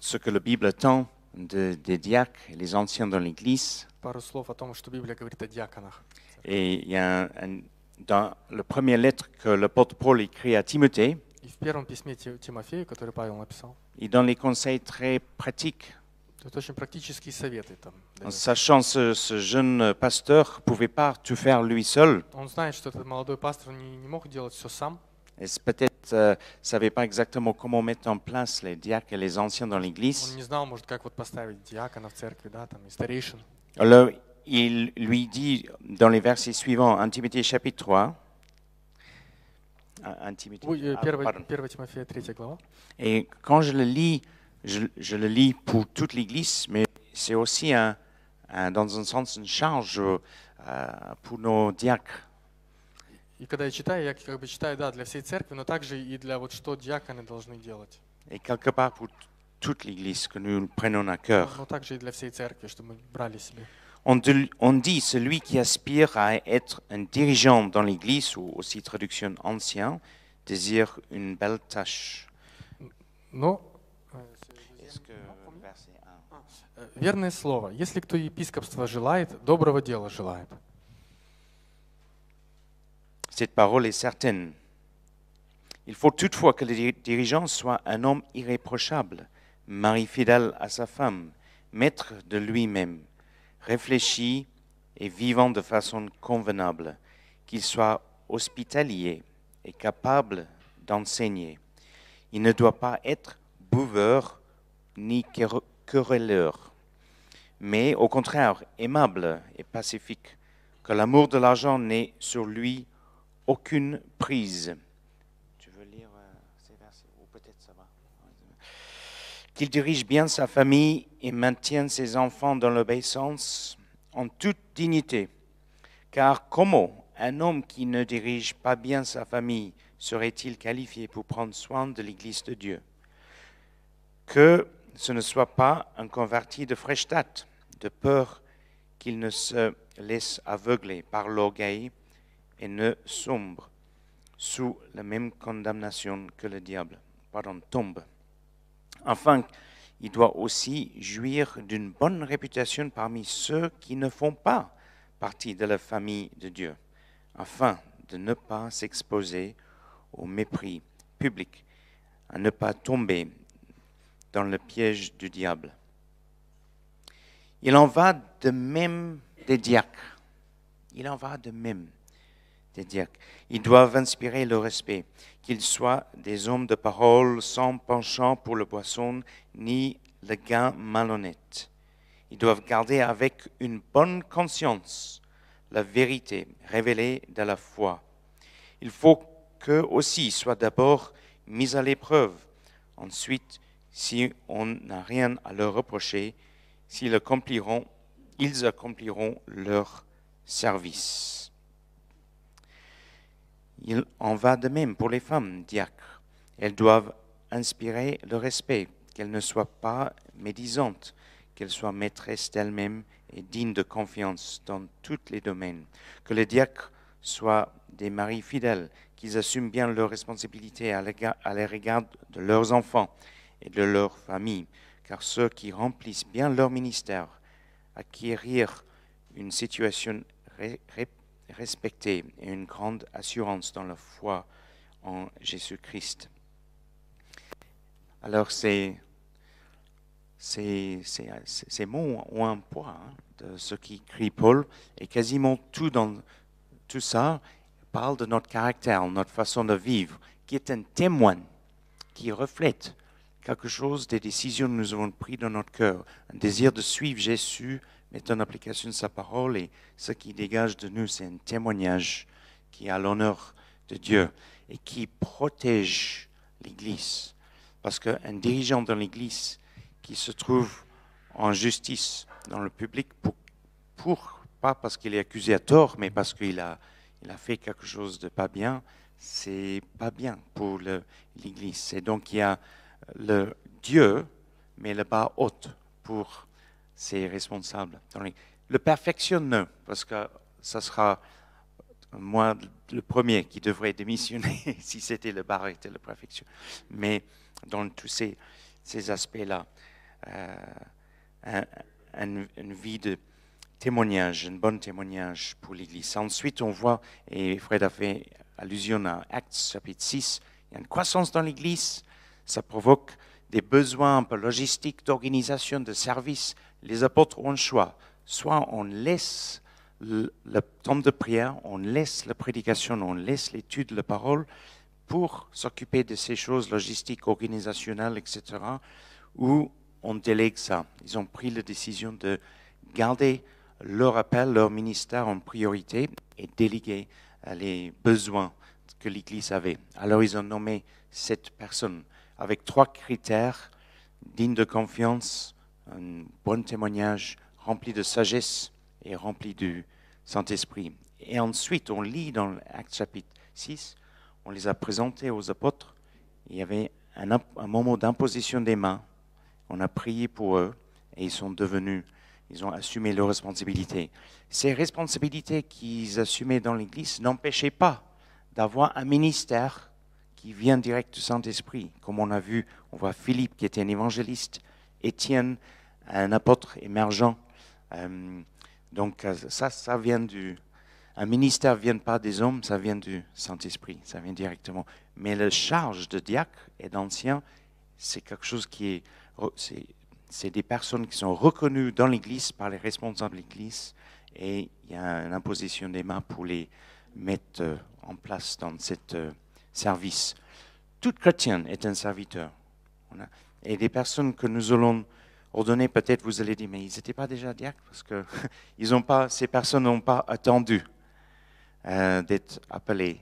ce que la Bible attend des diacres et les anciens dans l'Église. Пару слов о том, что Библия говорит о диаконах. Et il y a dans la première lettre que l'apôtre Paul écrit à Timothée, И в первом письме Тимофею, который Павел написал, il donne les conseils très pratiques. тут очень практические советы там. En дает. sachant ce jeune pasteur ne pouvait pas tout faire lui seul. Он знает, что этот молодой пастор не мог делать все сам. Et peut-être ne savait pas exactement comment mettre en place les diacres et les anciens dans Он l'Église. не знал, может, как вот поставить диакона в церкви, да, там, и старейшин. Alors, il lui dit dans les versets suivants, 1 Timothée chapitre 3, 1 Timothée, pardon. 1 Тимофея 3 глава. Et quand je le lis, je le lis pour toute l'Église, mais c'est aussi dans un sens une charge pour nos diacres. И когда я читаю, я как бы читаю, да, для всей церкви, но также и для вот что диаконы должны делать. Et quelque part pour toute l'Église que nous le prenons à cœur. Но также и для всей церкви, чтобы мы брали себе. On dit celui qui aspire à être un dirigeant dans l'Église, ou aussi traduction ancien, désire une belle tâche. Но Est-ce que verset 1? верное слово. Если кто епископство желает, доброго дела желает. Cette parole est certaine. Il faut toutefois que le dirigeant soit un homme irréprochable, mari fidèle à sa femme, maître de lui-même, réfléchi et vivant de façon convenable, qu'il soit hospitalier et capable d'enseigner. Il ne doit pas être buveur ni querelleur, mais au contraire aimable et pacifique, que l'amour de l'argent n'ait sur lui aucune prise. Tu veux lire ces versets ou peut-être ça va. Qu'il dirige bien sa famille et maintienne ses enfants dans l'obéissance en toute dignité. Car comment un homme qui ne dirige pas bien sa famille serait-il qualifié pour prendre soin de l'Église de Dieu? Que ce ne soit pas un converti de fraîche date, de peur qu'il ne se laisse aveugler par l'orgueil et ne sombre sous la même condamnation que le diable, tombe. Enfin, il doit aussi jouir d'une bonne réputation parmi ceux qui ne font pas partie de la famille de Dieu, afin de ne pas s'exposer au mépris public, à ne pas tomber dans le piège du diable. Il en va de même des diacres. Il en va de même des diacres. Ils doivent inspirer le respect, qu'ils soient des hommes de parole sans penchant pour le poisson, ni le gain malhonnête. Ils doivent garder avec une bonne conscience la vérité révélée de la foi. Il faut qu'eux aussi soient d'abord mis à l'épreuve. Ensuite, si on n'a rien à leur reprocher, ils accompliront leur service. Il en va de même pour les femmes diacres. Elles doivent inspirer le respect, qu'elles ne soient pas médisantes, qu'elles soient maîtresses d'elles-mêmes et dignes de confiance dans tous les domaines. Que les diacres soient des maris fidèles, qu'ils assument bien leurs responsabilités à l'égard de leurs enfants et de leur famille, car ceux qui remplissent bien leur ministère acquérir une situation respectée et une grande assurance dans la foi en Jésus-Christ. Alors ces mots ont un poids de ce qu'écrit Paul, et quasiment tout dans tout ça parle de notre caractère, notre façon de vivre, qui est un témoin, qui reflète quelque chose des décisions que nous avons prises dans notre cœur, un désir de suivre Jésus, mettre en application sa parole, et ce qui dégage de nous, c'est un témoignage qui est à l'honneur de Dieu et qui protège l'Église. Parce qu'un dirigeant dans l'Église qui se trouve en justice dans le public, pas parce qu'il est accusé à tort, mais parce qu'il a fait quelque chose de pas bien, c'est pas bien pour l'Église. Et donc il y a le Dieu, mais le bas haut pour ses responsables. Le perfectionneur, parce que ça sera moi le premier qui devrait démissionner si c'était le bas était la perfection. Mais dans tous ces aspects-là, une vie de témoignage, un bon témoignage pour l'Église. Ensuite, on voit, et Fred a fait allusion à Actes chapitre 6, il y a une croissance dans l'Église, ça provoque des besoins un peu logistiques, d'organisation, de service. Les apôtres ont le choix. Soit on laisse le temps de prière, on laisse la prédication, on laisse l'étude de la parole pour s'occuper de ces choses logistiques, organisationnelles, etc., ou on délègue ça. Ils ont pris la décision de garder leur appel, leur ministère en priorité et déléguer les besoins que l'Église avait. Alors ils ont nommé 7 personnes avec 3 critères: dignes de confiance, un bon témoignage, rempli de sagesse et rempli du Saint-Esprit. Et ensuite, on lit dans Actes chapitre 6, on les a présentés aux apôtres. Il y avait un moment d'imposition des mains. On a prié pour eux et ils ont assumé leurs responsabilités. Ces responsabilités qu'ils assumaient dans l'Église n'empêchaient pas d'avoir un ministère qui vient direct du Saint-Esprit. Comme on a vu, on voit Philippe qui était un évangéliste, Étienne, un apôtre émergent. Donc ça vient un ministère ne vient pas des hommes, ça vient du Saint-Esprit, ça vient directement. Mais la charge de diacre et d'ancien, c'est quelque chose c'est des personnes qui sont reconnues dans l'Église par les responsables de l'Église, et il y a une imposition des mains pour les mettre en place dans ce service. Tout chrétien est un serviteur. Et des personnes que nous allons ordonner, peut-être vous allez dire, mais ils n'étaient pas déjà diacres, parce que ces personnes n'ont pas attendu d'être appelées,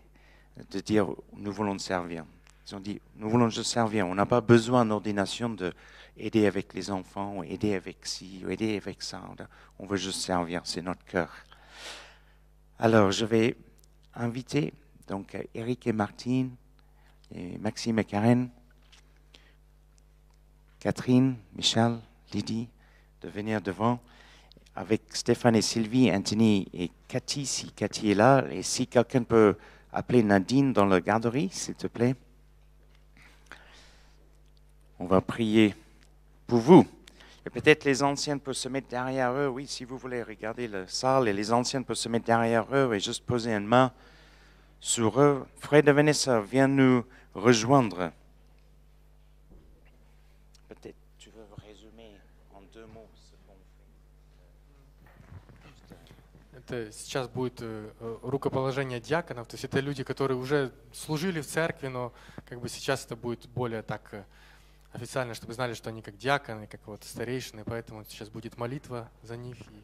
de dire nous voulons servir. Ils ont dit nous voulons juste servir. On n'a pas besoin d'ordination d'aider avec les enfants, ou aider avec ci, ou aider avec ça. On veut juste servir, c'est notre cœur. Alors je vais inviter donc Eric et Martine, et Maxime et Karen, Catherine, Michel, Lydie, de venir devant, avec Stéphane et Sylvie, Anthony et Cathy, si Cathy est là, et si quelqu'un peut appeler Nadine dans la garderie, s'il te plaît. On va prier pour vous. Et peut-être les anciens peuvent se mettre derrière eux, oui, si vous voulez regarder la salle, et les anciens peuvent se mettre derrière eux et juste poser une main sur eux. Fred et Vanessa, viens nous rejoindre. Peut-être tu veux résumer en 2 mots ce qu'on fait. Это сейчас будет рукоположение диаконов, то есть это люди, которые уже служили в церкви, но как бы сейчас это будет более так официально, чтобы знали, что они как диаконы, как вот старейшины, поэтому сейчас будет молитва за них, и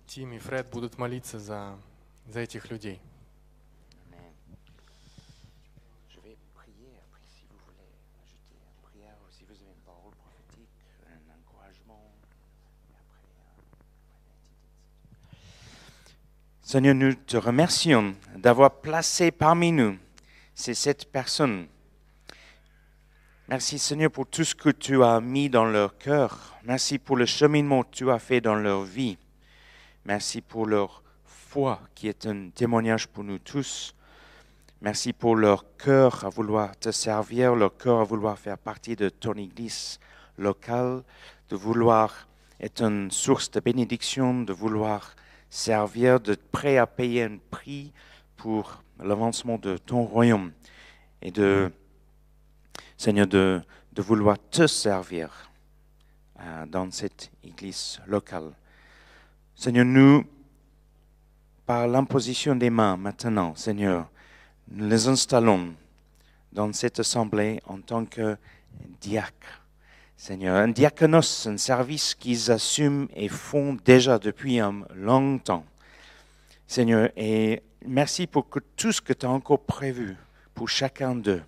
Тим и Фред будут молиться за этих людей. Seigneur, nous te remercions d'avoir placé parmi nous ces 7 personnes. Merci Seigneur pour tout ce que tu as mis dans leur cœur. Merci pour le cheminement que tu as fait dans leur vie. Merci pour leur foi qui est un témoignage pour nous tous. Merci pour leur cœur à vouloir te servir, leur cœur à vouloir faire partie de ton église locale, de vouloir être une source de bénédiction, de vouloir servir, d'être prêt à payer un prix pour l'avancement de ton royaume et Seigneur, de vouloir te servir dans cette église locale. Seigneur, nous, par l'imposition des mains maintenant, Seigneur, nous les installons dans cette assemblée en tant que diacres. Seigneur, un diaconos, un service qu'ils assument et font déjà depuis un long temps. Seigneur, et merci pour tout ce que tu as encore prévu pour chacun d'eux.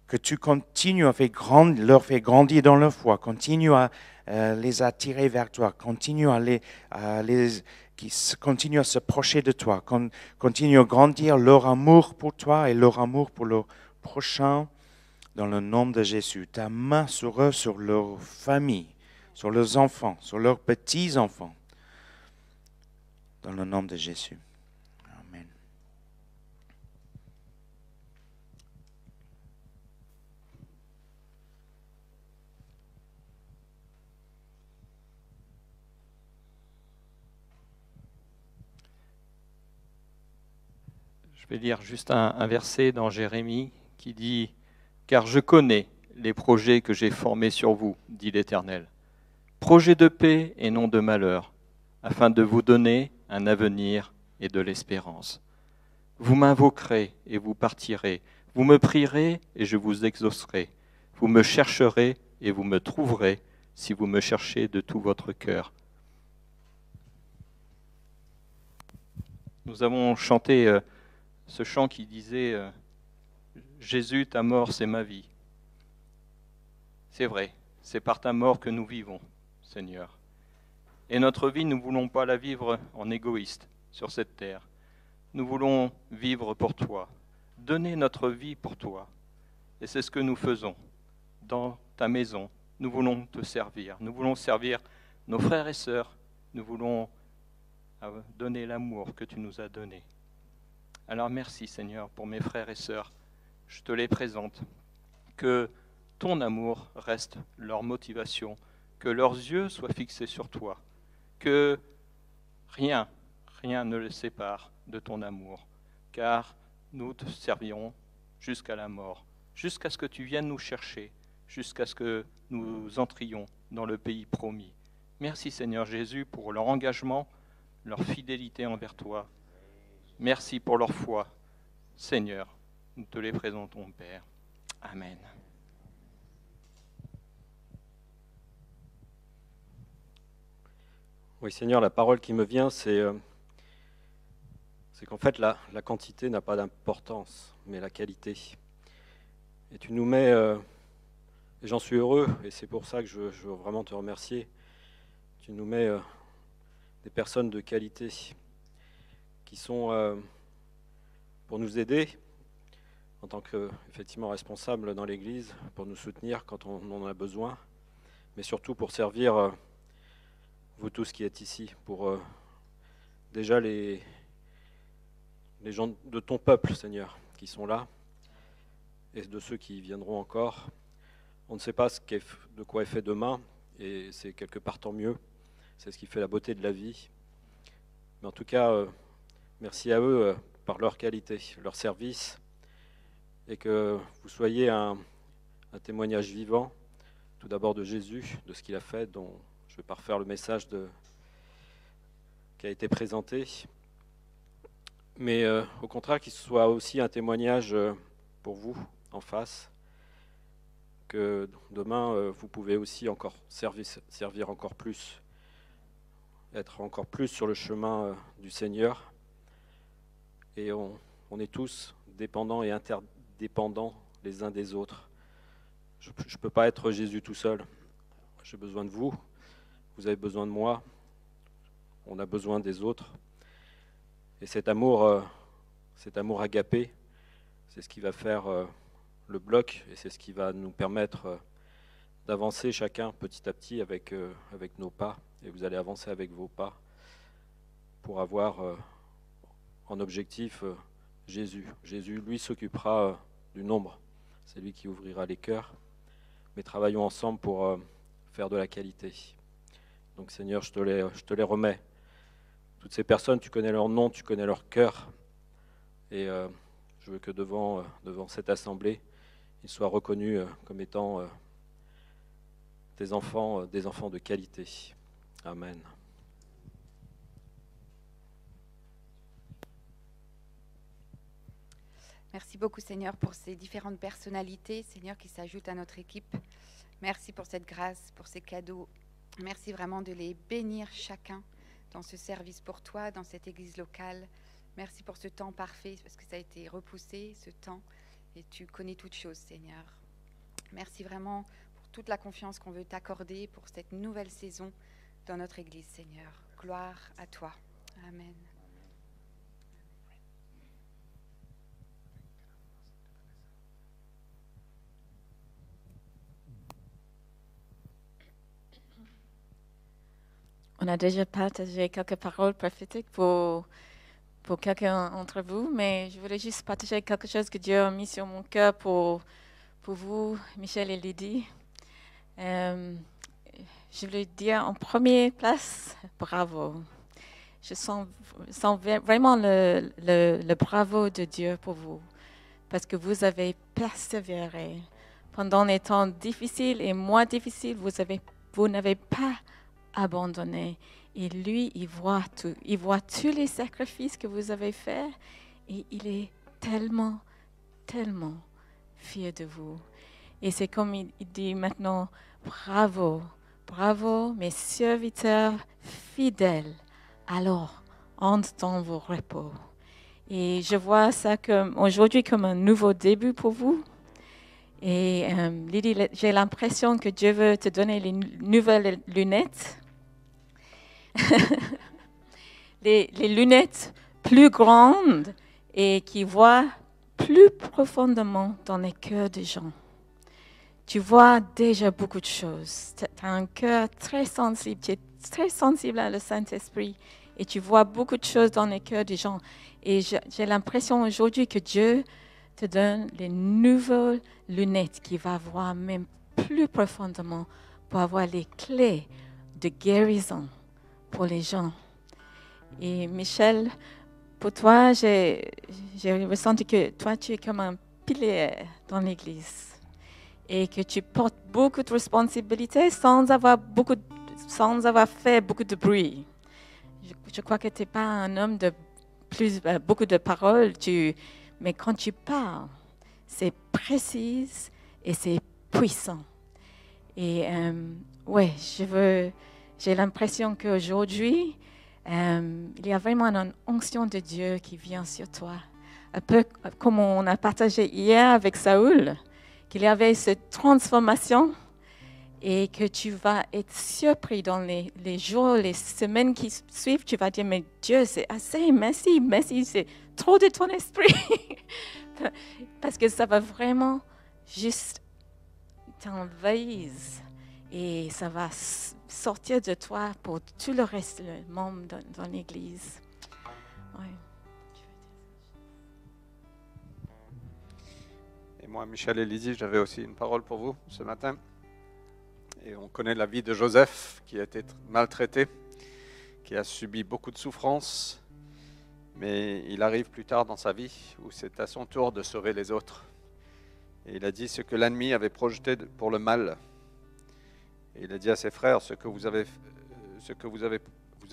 Que tu continues à leur faire grandir dans leur foi, continue à les attirer vers toi, continue continue à se procher de toi, continue à grandir leur amour pour toi et leur amour pour leur prochain dans le nom de Jésus. Ta main sur eux, sur leur famille, sur leurs enfants, sur leurs petits-enfants, dans le nom de Jésus. Amen. Je vais lire juste un verset dans Jérémie qui dit « Car je connais les projets que j'ai formés sur vous, dit l'Éternel, projets de paix et non de malheur, afin de vous donner un avenir et de l'espérance. Vous m'invoquerez et vous partirez, vous me prierez et je vous exaucerai, vous me chercherez et vous me trouverez si vous me cherchez de tout votre cœur. » Nous avons chanté ce chant qui disait « Jésus, ta mort, c'est ma vie ». C'est vrai, c'est par ta mort que nous vivons, Seigneur. Et notre vie, nous ne voulons pas la vivre en égoïste sur cette terre. Nous voulons vivre pour toi, donner notre vie pour toi. Et c'est ce que nous faisons dans ta maison. Nous voulons te servir. Nous voulons servir nos frères et sœurs. Nous voulons donner l'amour que tu nous as donné. Alors merci Seigneur pour mes frères et sœurs. Je te les présente. Que ton amour reste leur motivation. Que leurs yeux soient fixés sur toi. Que rien ne les sépare de ton amour. Car nous te servirons jusqu'à la mort. Jusqu'à ce que tu viennes nous chercher. Jusqu'à ce que nous entrions dans le pays promis. Merci Seigneur Jésus pour leur engagement, leur fidélité envers toi. Merci pour leur foi. Seigneur, nous te les présentons, Père. Amen. Oui, Seigneur, la parole qui me vient, c'est qu'en fait, la quantité n'a pas d'importance, mais la qualité. Et tu nous mets, et j'en suis heureux, et c'est pour ça que je veux vraiment te remercier, tu nous mets des personnes de qualité qui sont pour nous aider en tant que effectivement responsables dans l'Église, pour nous soutenir quand on en a besoin, mais surtout pour servir vous tous qui êtes ici, pour déjà les gens de ton peuple, Seigneur, qui sont là, et de ceux qui viendront encore. On ne sait pas de quoi est fait demain, et c'est quelque part tant mieux. C'est ce qui fait la beauté de la vie. Mais en tout cas, merci à eux par leur qualité, leur service, et que vous soyez un témoignage vivant, tout d'abord de Jésus, de ce qu'il a fait, dont je ne vais pas refaire le message qui a été présenté, mais au contraire qu'il soit aussi un témoignage pour vous en face, que demain vous pouvez aussi encore servir encore plus, être encore plus sur le chemin du Seigneur. Et on est tous dépendants et interdépendants les uns des autres. Je ne peux pas être Jésus tout seul. J'ai besoin de vous. Vous avez besoin de moi. On a besoin des autres. Et cet amour agapé, c'est ce qui va faire le bloc et c'est ce qui va nous permettre d'avancer chacun petit à petit avec nos pas. Et vous allez avancer avec vos pas pour avoir en objectif Jésus. Jésus, lui, s'occupera du nombre. C'est lui qui ouvrira les cœurs. Mais travaillons ensemble pour faire de la qualité. Donc Seigneur, je te les remets. Toutes ces personnes, tu connais leur nom, tu connais leur cœur. Et je veux que devant cette assemblée, ils soient reconnus comme étant des enfants de qualité. Amen. Merci beaucoup, Seigneur, pour ces différentes personnalités, Seigneur, qui s'ajoutent à notre équipe. Merci pour cette grâce, pour ces cadeaux. Merci vraiment de les bénir chacun dans ce service pour toi, dans cette église locale. Merci pour ce temps parfait, parce que ça a été repoussé, ce temps, et tu connais toutes choses, Seigneur. Merci vraiment pour toute la confiance qu'on veut t'accorder pour cette nouvelle saison dans notre église, Seigneur. Gloire à toi. Amen. On a déjà partagé quelques paroles prophétiques pour quelqu'un d'entre vous, mais je voulais juste partager quelque chose que Dieu a mis sur mon cœur pour vous, Michel et Lydie. Je voulais dire en première place, bravo. Je sens vraiment le bravo de Dieu pour vous, parce que vous avez persévéré. Pendant les temps difficiles et moins difficiles, vous n'avez pas abandonné. Et lui, il voit tout. Il voit tous les sacrifices que vous avez faits et il est tellement, tellement fier de vous. Et c'est comme il dit maintenant, bravo, bravo, mes serviteurs fidèles. Alors, entre dans vos repos. Et je vois ça aujourd'hui comme un nouveau début pour vous. Et Lydie, j'ai l'impression que Dieu veut te donner les nouvelles lunettes. les lunettes plus grandes et qui voient plus profondément dans les cœurs des gens. Tu vois déjà beaucoup de choses. Tu as un cœur très sensible, tu es très sensible à le Saint-Esprit et tu vois beaucoup de choses dans les cœurs des gens. Et j'ai l'impression aujourd'hui que Dieu te donne les nouvelles lunettes qui vont voir même plus profondément pour avoir les clés de guérison pour les gens. Et Michel, pour toi, j'ai ressenti que toi, tu es comme un pilier dans l'Église et que tu portes beaucoup de responsabilités sans avoir fait beaucoup de bruit. Je crois que tu n'es pas un homme de beaucoup de paroles, mais quand tu parles, c'est précis et c'est puissant. Et j'ai l'impression qu'aujourd'hui, il y a vraiment une onction de Dieu qui vient sur toi. Un peu comme on a partagé hier avec Saoul, qu'il y avait cette transformation et que tu vas être surpris dans les jours, les semaines qui suivent. Tu vas dire, mais Dieu, c'est assez, merci, c'est trop de ton esprit. Parce que ça va vraiment juste t'envahir et ça va sortir de toi pour tout le reste du monde dans l'Église. Ouais. Et moi, Michel et Lydie, j'avais aussi une parole pour vous ce matin. Et on connaît la vie de Joseph, qui a été maltraité, qui a subi beaucoup de souffrances. Mais il arrive plus tard dans sa vie où c'est à son tour de sauver les autres. Et il a dit ce que l'ennemi avait projeté pour le mal. Et il a dit à ses frères, vous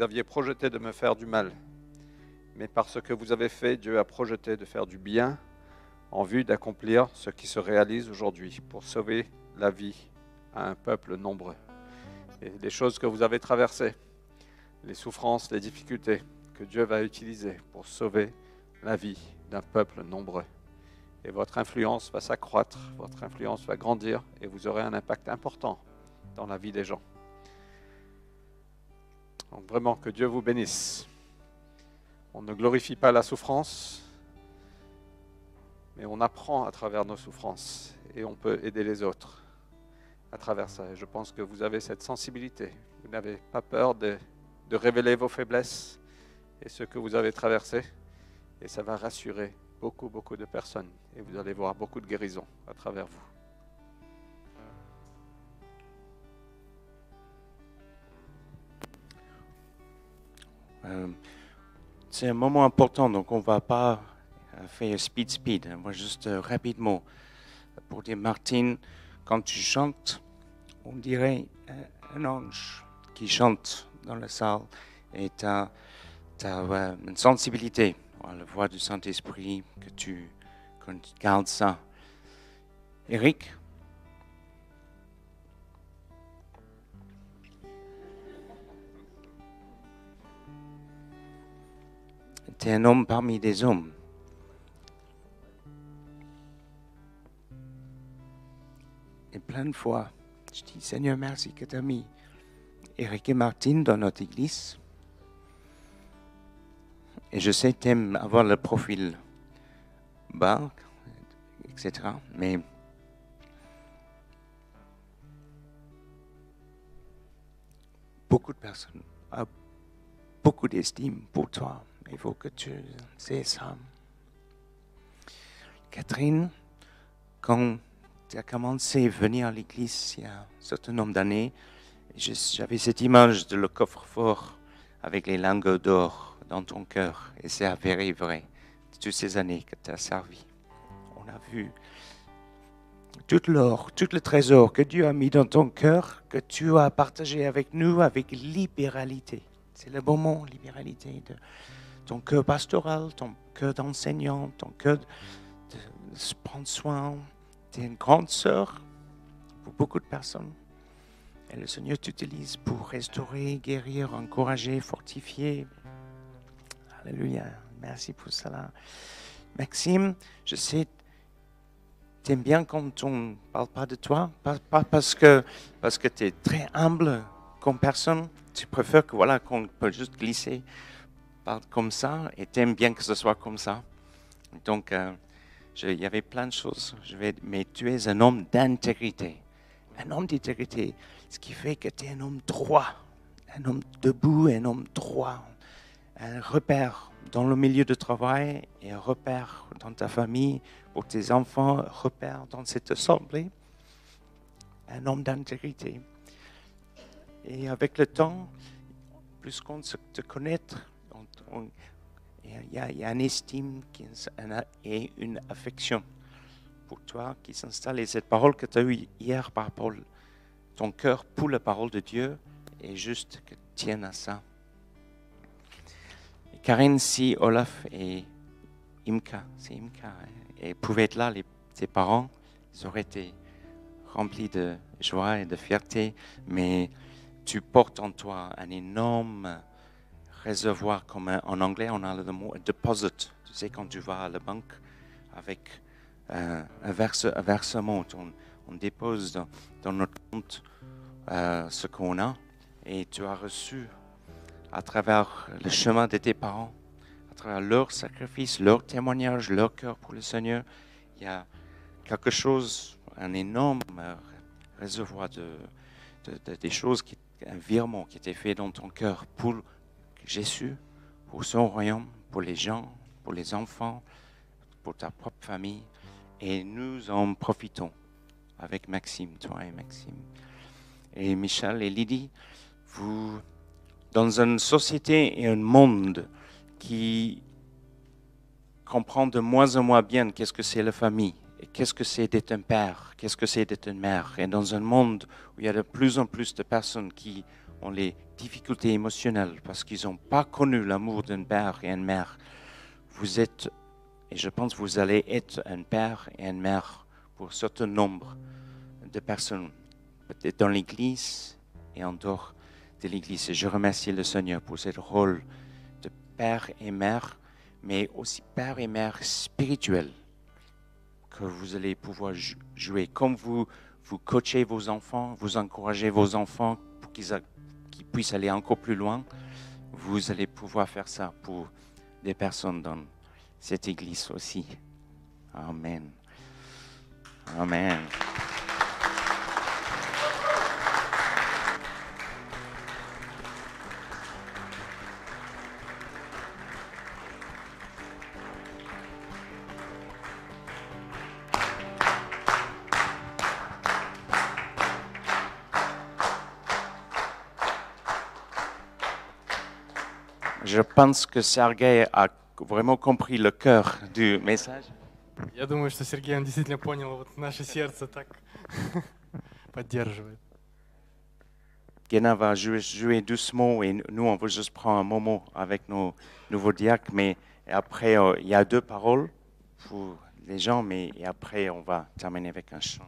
aviez projeté de me faire du mal. Mais par ce que vous avez fait, Dieu a projeté de faire du bien en vue d'accomplir ce qui se réalise aujourd'hui pour sauver la vie à un peuple nombreux. Et les choses que vous avez traversées, les souffrances, les difficultés que Dieu va utiliser pour sauver la vie d'un peuple nombreux. Et votre influence va s'accroître, votre influence va grandir et vous aurez un impact important dans la vie des gens. Donc vraiment que Dieu vous bénisse. On ne glorifie pas la souffrance, mais on apprend à travers nos souffrances et on peut aider les autres à travers ça. Et je pense que vous avez cette sensibilité. Vous n'avez pas peur de révéler vos faiblesses et ce que vous avez traversé. Et ça va rassurer beaucoup, beaucoup de personnes. Et vous allez voir beaucoup de guérison à travers vous. C'est un moment important, donc on ne va pas faire speed. Moi, juste rapidement, pour dire, Martine, quand tu chantes, on dirait un ange qui chante dans la salle. Et tu as une sensibilité à la voix du Saint-Esprit, que tu gardes ça. Eric? Tu es un homme parmi des hommes. Et plein de fois, je dis, Seigneur, merci que tu as mis Eric et Martine dans notre église. Et je sais que tu aimes avoir le profil bas, etc. Mais beaucoup de personnes ont beaucoup d'estime pour toi. Il faut que tu sais ça. Catherine, quand tu as commencé à venir à l'église il y a un certain nombre d'années, j'avais cette image de le coffre-fort avec les lingots d'or dans ton cœur. Et c'est avéré vrai. Toutes ces années que tu as servi. On a vu tout l'or, tout le trésor que Dieu a mis dans ton cœur, que tu as partagé avec nous avec libéralité. C'est le bon mot, libéralité. Ton cœur pastoral, ton cœur d'enseignant, ton cœur de prendre soin. Tu es une grande sœur pour beaucoup de personnes. Et le Seigneur t'utilise pour restaurer, guérir, encourager, fortifier. Alléluia. Merci pour cela. Maxime, je sais, tu aimes bien quand on ne parle pas de toi, pas parce que tu es très humble comme personne. Tu préfères que, voilà, qu'on peut juste glisser comme ça, et tu aimes bien que ce soit comme ça. Donc, il y avait plein de choses. Mais tu es un homme d'intégrité. Un homme d'intégrité, ce qui fait que tu es un homme droit. Un homme debout, un homme droit. Un repère dans le milieu de travail et un repère dans ta famille, pour tes enfants, un repère dans cette assemblée. Un homme d'intégrité. Et avec le temps, plus qu'on te connaît, il y a une estime et une affection pour toi qui s'installe. Et cette parole que tu as eue hier par rapport à ton cœur pour la parole de Dieu est juste que tu tiennes à ça. Et Karine, si Olaf et Imka, et pouvaient être là, tes parents, ils auraient été remplis de joie et de fierté, mais tu portes en toi un énorme réservoir, comme en anglais on a le mot deposit. Tu sais, quand tu vas à la banque avec un versement, on dépose dans notre compte ce qu'on a, et tu as reçu à travers le chemin de tes parents, à travers leur sacrifice, leur témoignage, leur cœur pour le Seigneur. Il y a quelque chose, un énorme réservoir des choses, un virement qui était fait dans ton cœur pour Jésus, pour son royaume, pour les gens, pour les enfants, pour ta propre famille. Et nous en profitons avec Maxime, toi et Maxime. Et Michel et Lydie, vous, dans une société et un monde qui comprend de moins en moins bien qu'est-ce que c'est la famille, et qu'est-ce que c'est d'être un père, qu'est-ce que c'est d'être une mère. Et dans un monde où il y a de plus en plus de personnes qui ont les difficultés émotionnelles parce qu'ils n'ont pas connu l'amour d'un père et une mère, vous êtes, et je pense que vous allez être un père et une mère pour un certain nombre de personnes, peut-être dans l'Église et en dehors de l'Église. Et je remercie le Seigneur pour ce rôle de père et mère, mais aussi père et mère spirituel, que vous allez pouvoir jouer. Comme vous coachez vos enfants, vous encouragez vos enfants pour qu'ils puissent aller encore plus loin, vous allez pouvoir faire ça pour des personnes dans cette église aussi. Amen. Amen. Je pense que Sergei a vraiment compris le cœur du message. Я думаю, что Сергей он действительно понял вот наше сердце так поддерживает. Gena va jouer doucement et nous, on va juste prendre un moment avec nos nouveaux diacres. Mais après, il y a 2 paroles pour les gens, mais et après, on va terminer avec un chant.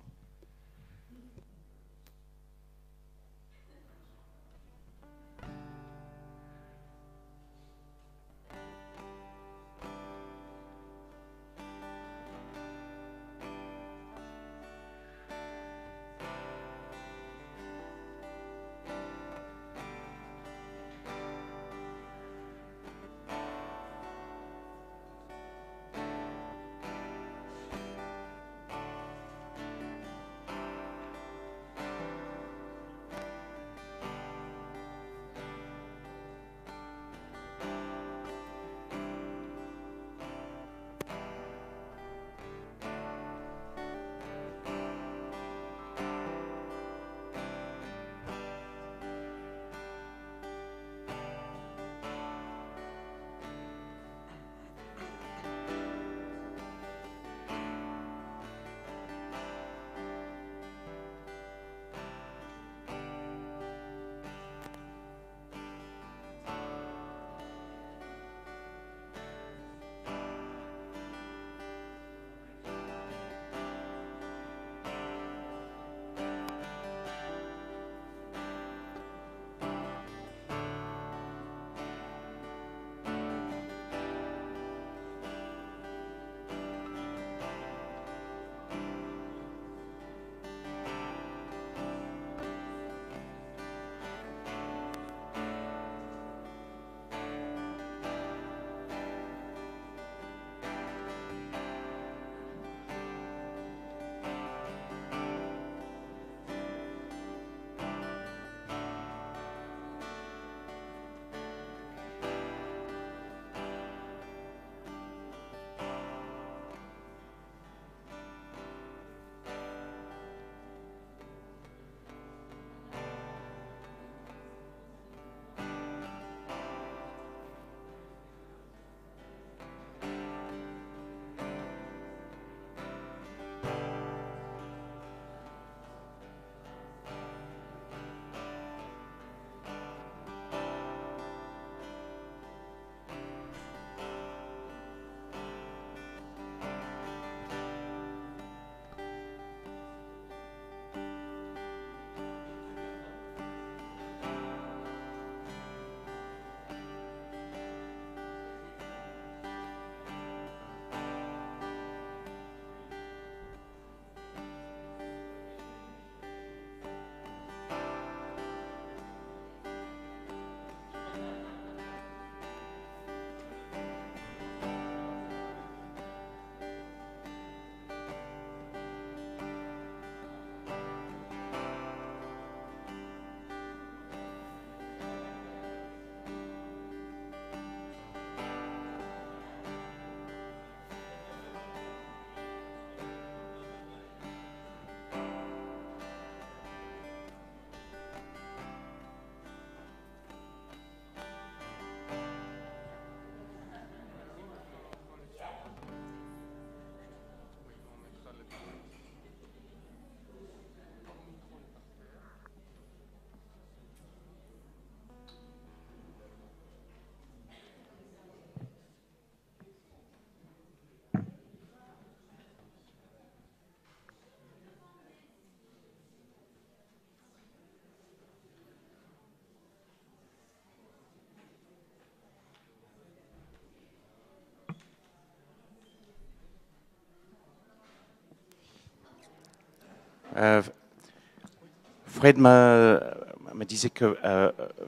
Fred me disait que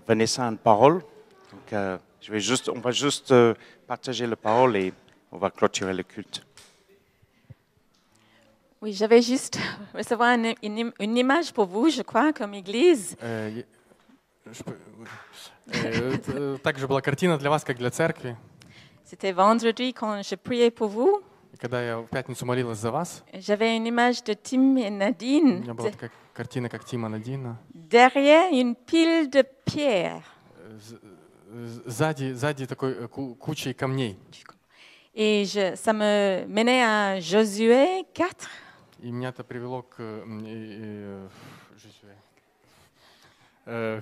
Vanessa a une parole. on va juste partager la parole et on va clôturer le culte. Oui, j'avais juste recevoir une image pour vous, je crois, comme église. Также была картина для вас, как для церкви. C'était vendredi quand je priais pour vous. И когда я в пятницу молилась за вас, J'avais une image de Tim et у Nadine меня была такая картина, как Тима Надина. derrière une pile de pierres. Сзади такой кучей камней. Et ça me menait à Josué 4, И меня это привело к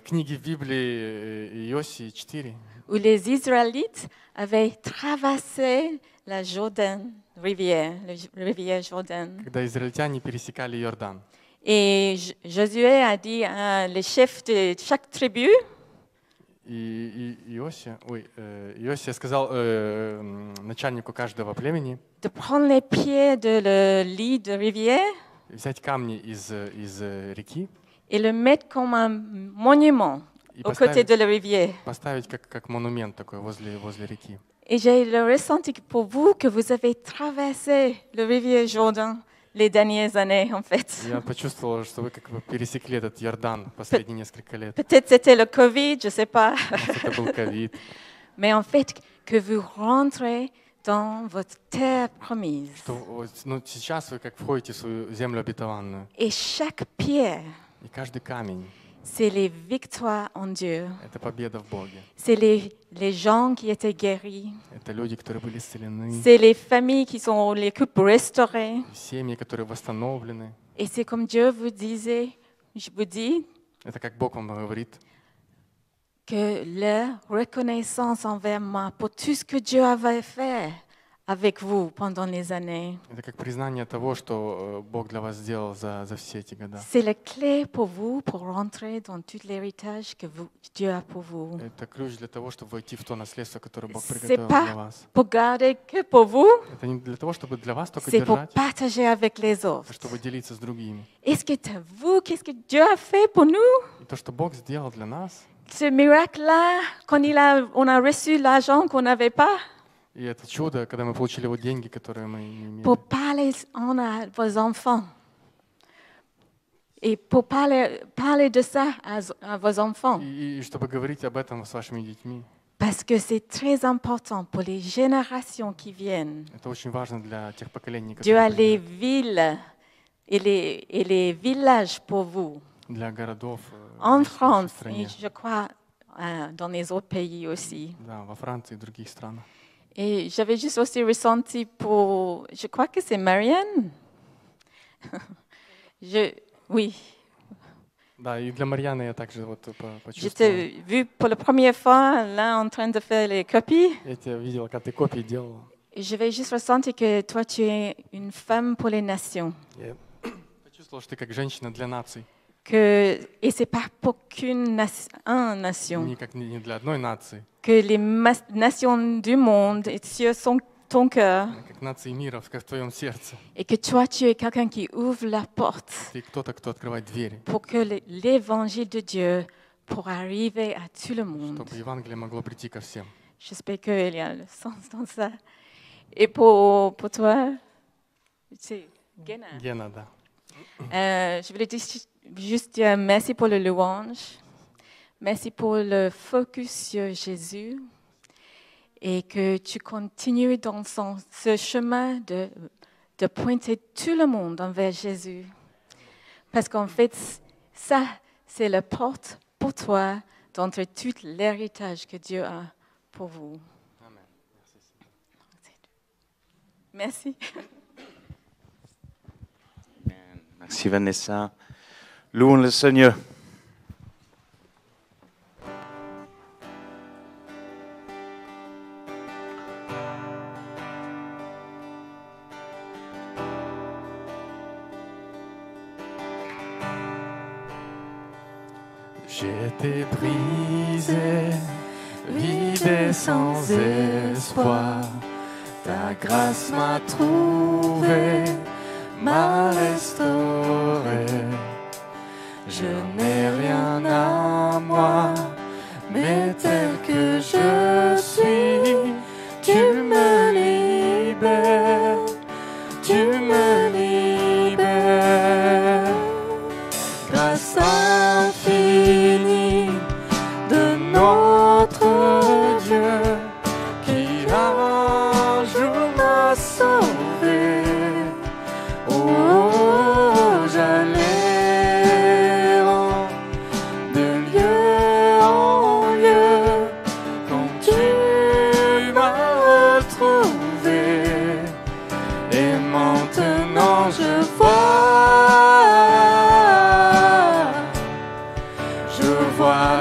книге в Библии Иосии 4, où les Israélites avaient traversé la rivière Jordan. когда израильтяне пересекали Иордан. Et Josué a dit à les chefs de chaque tribu, И Иосия сказал начальнику каждого племени de prendre les pieds de le lit de rivière взять камни из реки et le mettre comme un monument и aux côtés de la rivière. поставить как монумент такой возле реки. Et j'ai le ressenti pour vous que vous avez traversé le rivière Jordan les dernières années, en fait. Я почувствовал, что вы как бы пересекли этот Иордан последние несколько лет. Peut-être c'était le Covid, je ne sais pas. Это был ковид. Mais en fait, que vous rentrez dans votre terre promise. Сейчас вы как входите в свою землю обетованную. Et chaque pierre, И каждый камень c'est les victoires en Dieu. — это победа в Боге. C'est les gens qui étaient guéris. Это люди, которые были исцелены, C'est les familles qui sont les couples restaurés. семьи, которые восстановлены. Et c'est comme Dieu vous disait, je vous dis, Это как Бог вам говорит, que leur reconnaissance envers moi pour tout ce que Dieu avait fait avec vous pendant les années. это как признание того, что Бог для вас сделал за все эти года. C'est la clé pour vous pour rentrer dans tout l'héritage que Dieu a pour vous. Это ключ для того, чтобы войти в то наследство, которое Бог C'est приготовил pas для вас. pour garder que pour vous, Это не для того, чтобы для вас только c'est pour держать, partager avec les autres. а чтобы делиться с другими. Qu'est-ce que Dieu a fait pour nous? И то, что Бог сделал для нас, Ce miracle-là, quand on a reçu l'argent qu'on n'avait pas, и это чудо, когда мы получили вот деньги, которые мы не имели. pour parler à vos enfants. Et pour parler de ça à vos enfants. И чтобы говорить об этом с вашими детьми. Parce que c'est très important pour les générations qui viennent. Это очень важно для тех поколений, Dieu a которые les придут. villes et les villages pour vous. Для городов En в нашей France, стране. et je crois dans les autres pays aussi. Да, во Франции и других странах. Et j'avais juste aussi ressenti pour, je crois que c'est Marianne. Oui, Да, и для Марьяны я также вот je почувствовал. t'ai vu pour la première fois là en train de faire les copies. Я тебя видел, как ты копии делала. Et je vais juste ressentir que toi tu es une femme pour les nations. Я почувствовал, что ты как женщина для наций. Et c'est pas pour qu'une nation. Не для одной нации, Que les nations du monde et sur ton cœur. а как нации мира в твоем сердце. Et que toi, tu es quelqu'un qui ouvre la porte Ты кто-то, кто открывает двери, pour que l'évangile de Dieu pour arriver à tout le monde. чтобы Евангелие могло прийти ко всем. J'espère qu'il y a le sens dans ça. Et pour toi, c'est Gena. Гена, да. Je voulais juste dire merci pour le louange. Merci pour le focus sur Jésus. Et que tu continues dans ce chemin de pointer tout le monde envers Jésus. Parce qu'en fait, ça, c'est la porte pour toi d'entrer tout l'héritage que Dieu a pour vous. Amen. Merci. Merci Vanessa. Louons le Seigneur. J'ai été brisé, vide et sans espoir. Ta grâce m'a trouvé, m'a restauré. Je n'ai rien à moi, mais tel que je suis, tu me libères, tu me libères. Grâce infinie de notre Dieu qui un jour m'a sauvé. Oh, j'allais de lieu en lieu quand tu m'as retrouvé. Et maintenant je vois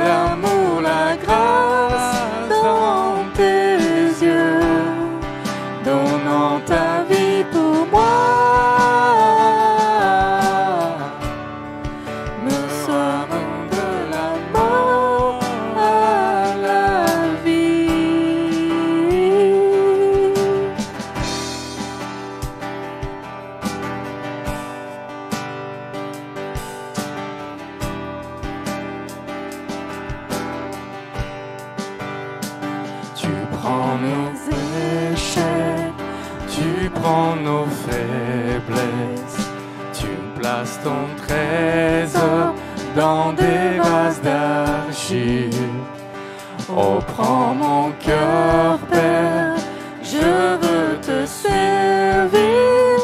l'amour, la grâce dans tes yeux, donnant ta vie pour moi, me soignant de la mort à la vie. Tu prends nos échecs, tu prends nos faiblesses, tu places ton trésor dans des vases d'argile. Oh, prends mon cœur, Père, je veux te servir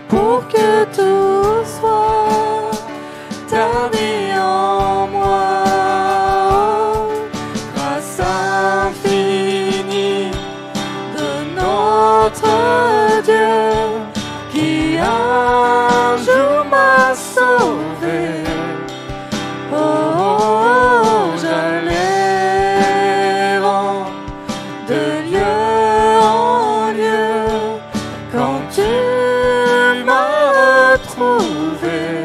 pour que tout soit ta vie en moi. Grâce infinie de notre Dieu qui un jour m'a sauvé. Oh, j'allais de lieu en lieu quand tu m'as retrouvé.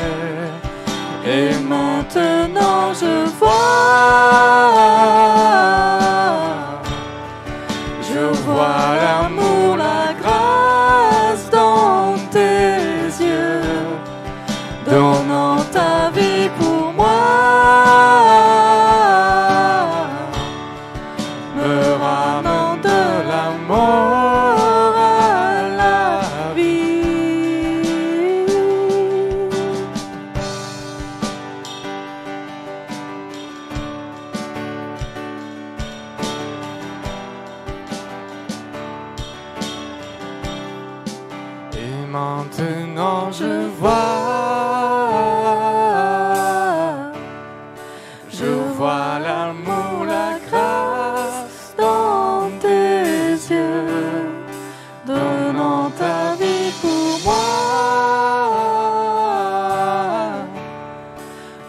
Et maintenant je vois l'amour, la grâce dans tes yeux, donnant ta vie pour moi, me ramenant de la mort à la vie. Et maintenant je vois l'amour, la grâce dans tes yeux, donnant ta vie pour moi,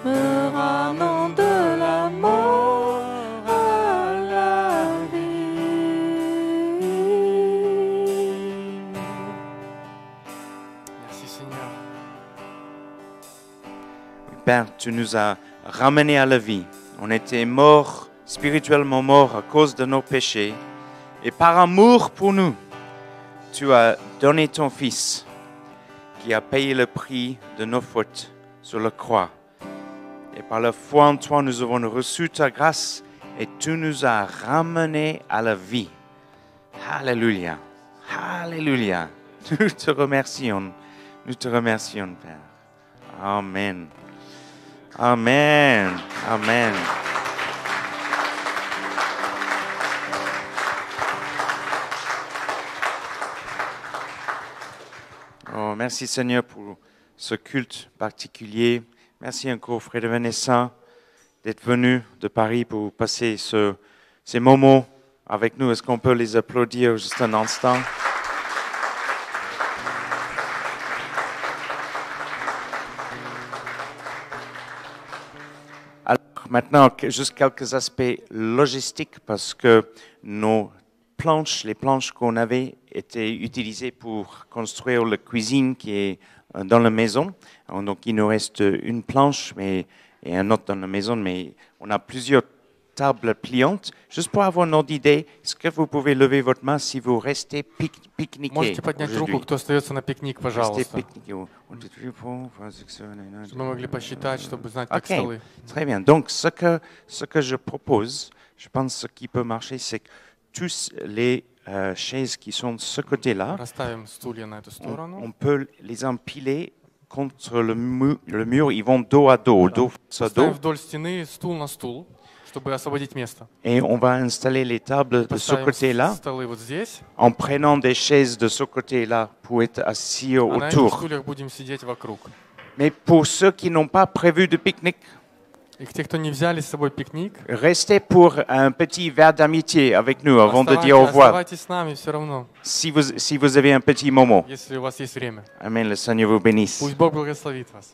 me ramenant de la mort à la vie. Merci Seigneur. Père, tu nous as ramenés à la vie. On était morts, spirituellement morts à cause de nos péchés. Et par amour pour nous, tu as donné ton Fils qui a payé le prix de nos fautes sur la croix. Et par la foi en toi, nous avons reçu ta grâce et tu nous as ramenés à la vie. Alléluia. Alléluia. Nous te remercions. Nous te remercions, Père. Amen. Amen. Amen. Oh, merci Seigneur pour ce culte particulier. Merci encore Frère Vanessa d'être venu de Paris pour passer ces moments avec nous. Est-ce qu'on peut les applaudir juste un instant? Maintenant, juste quelques aspects logistiques parce que les planches qu'on avait étaient utilisées pour construire la cuisine qui est dans la maison. Donc, il nous reste une planche et un autre dans la maison, mais on a plusieurs tables pliantes. Juste pour avoir une ordre d'idée, est-ce que vous pouvez lever votre main si vous restez pique-niquer? Можете поднять руку, кто остается на пикник, пожалуйста. Чтобы мы могли посчитать, чтобы знать, как столы. Très bien. Donc, ce que je propose, Je pense que ce qui peut marcher, c'est que tous les chaises qui sont de ce côté-là, Расставим стулья на эту сторону. on peut les empiler contre le mur. Ils vont dos à dos, dos face à Ставим dos. вдоль стены стул на стул, чтобы освободить место. Et on va installer les tables de ce Поставим côté-là столы вот здесь, en prenant des chaises de ce côté-là pour être assis а на этих autour. стульях будем сидеть вокруг. Mais pour ceux qui n'ont pas prévu de pique-nique, И те, кто не взяли с собой пикник, restez pour un petit verre d'amitié avec nous avant de dire au revoir. оставайтесь с нами все равно, Si vous avez un petit moment. если у вас есть время. Amen. Le Seigneur vous bénisse. Пусть Бог благословит вас.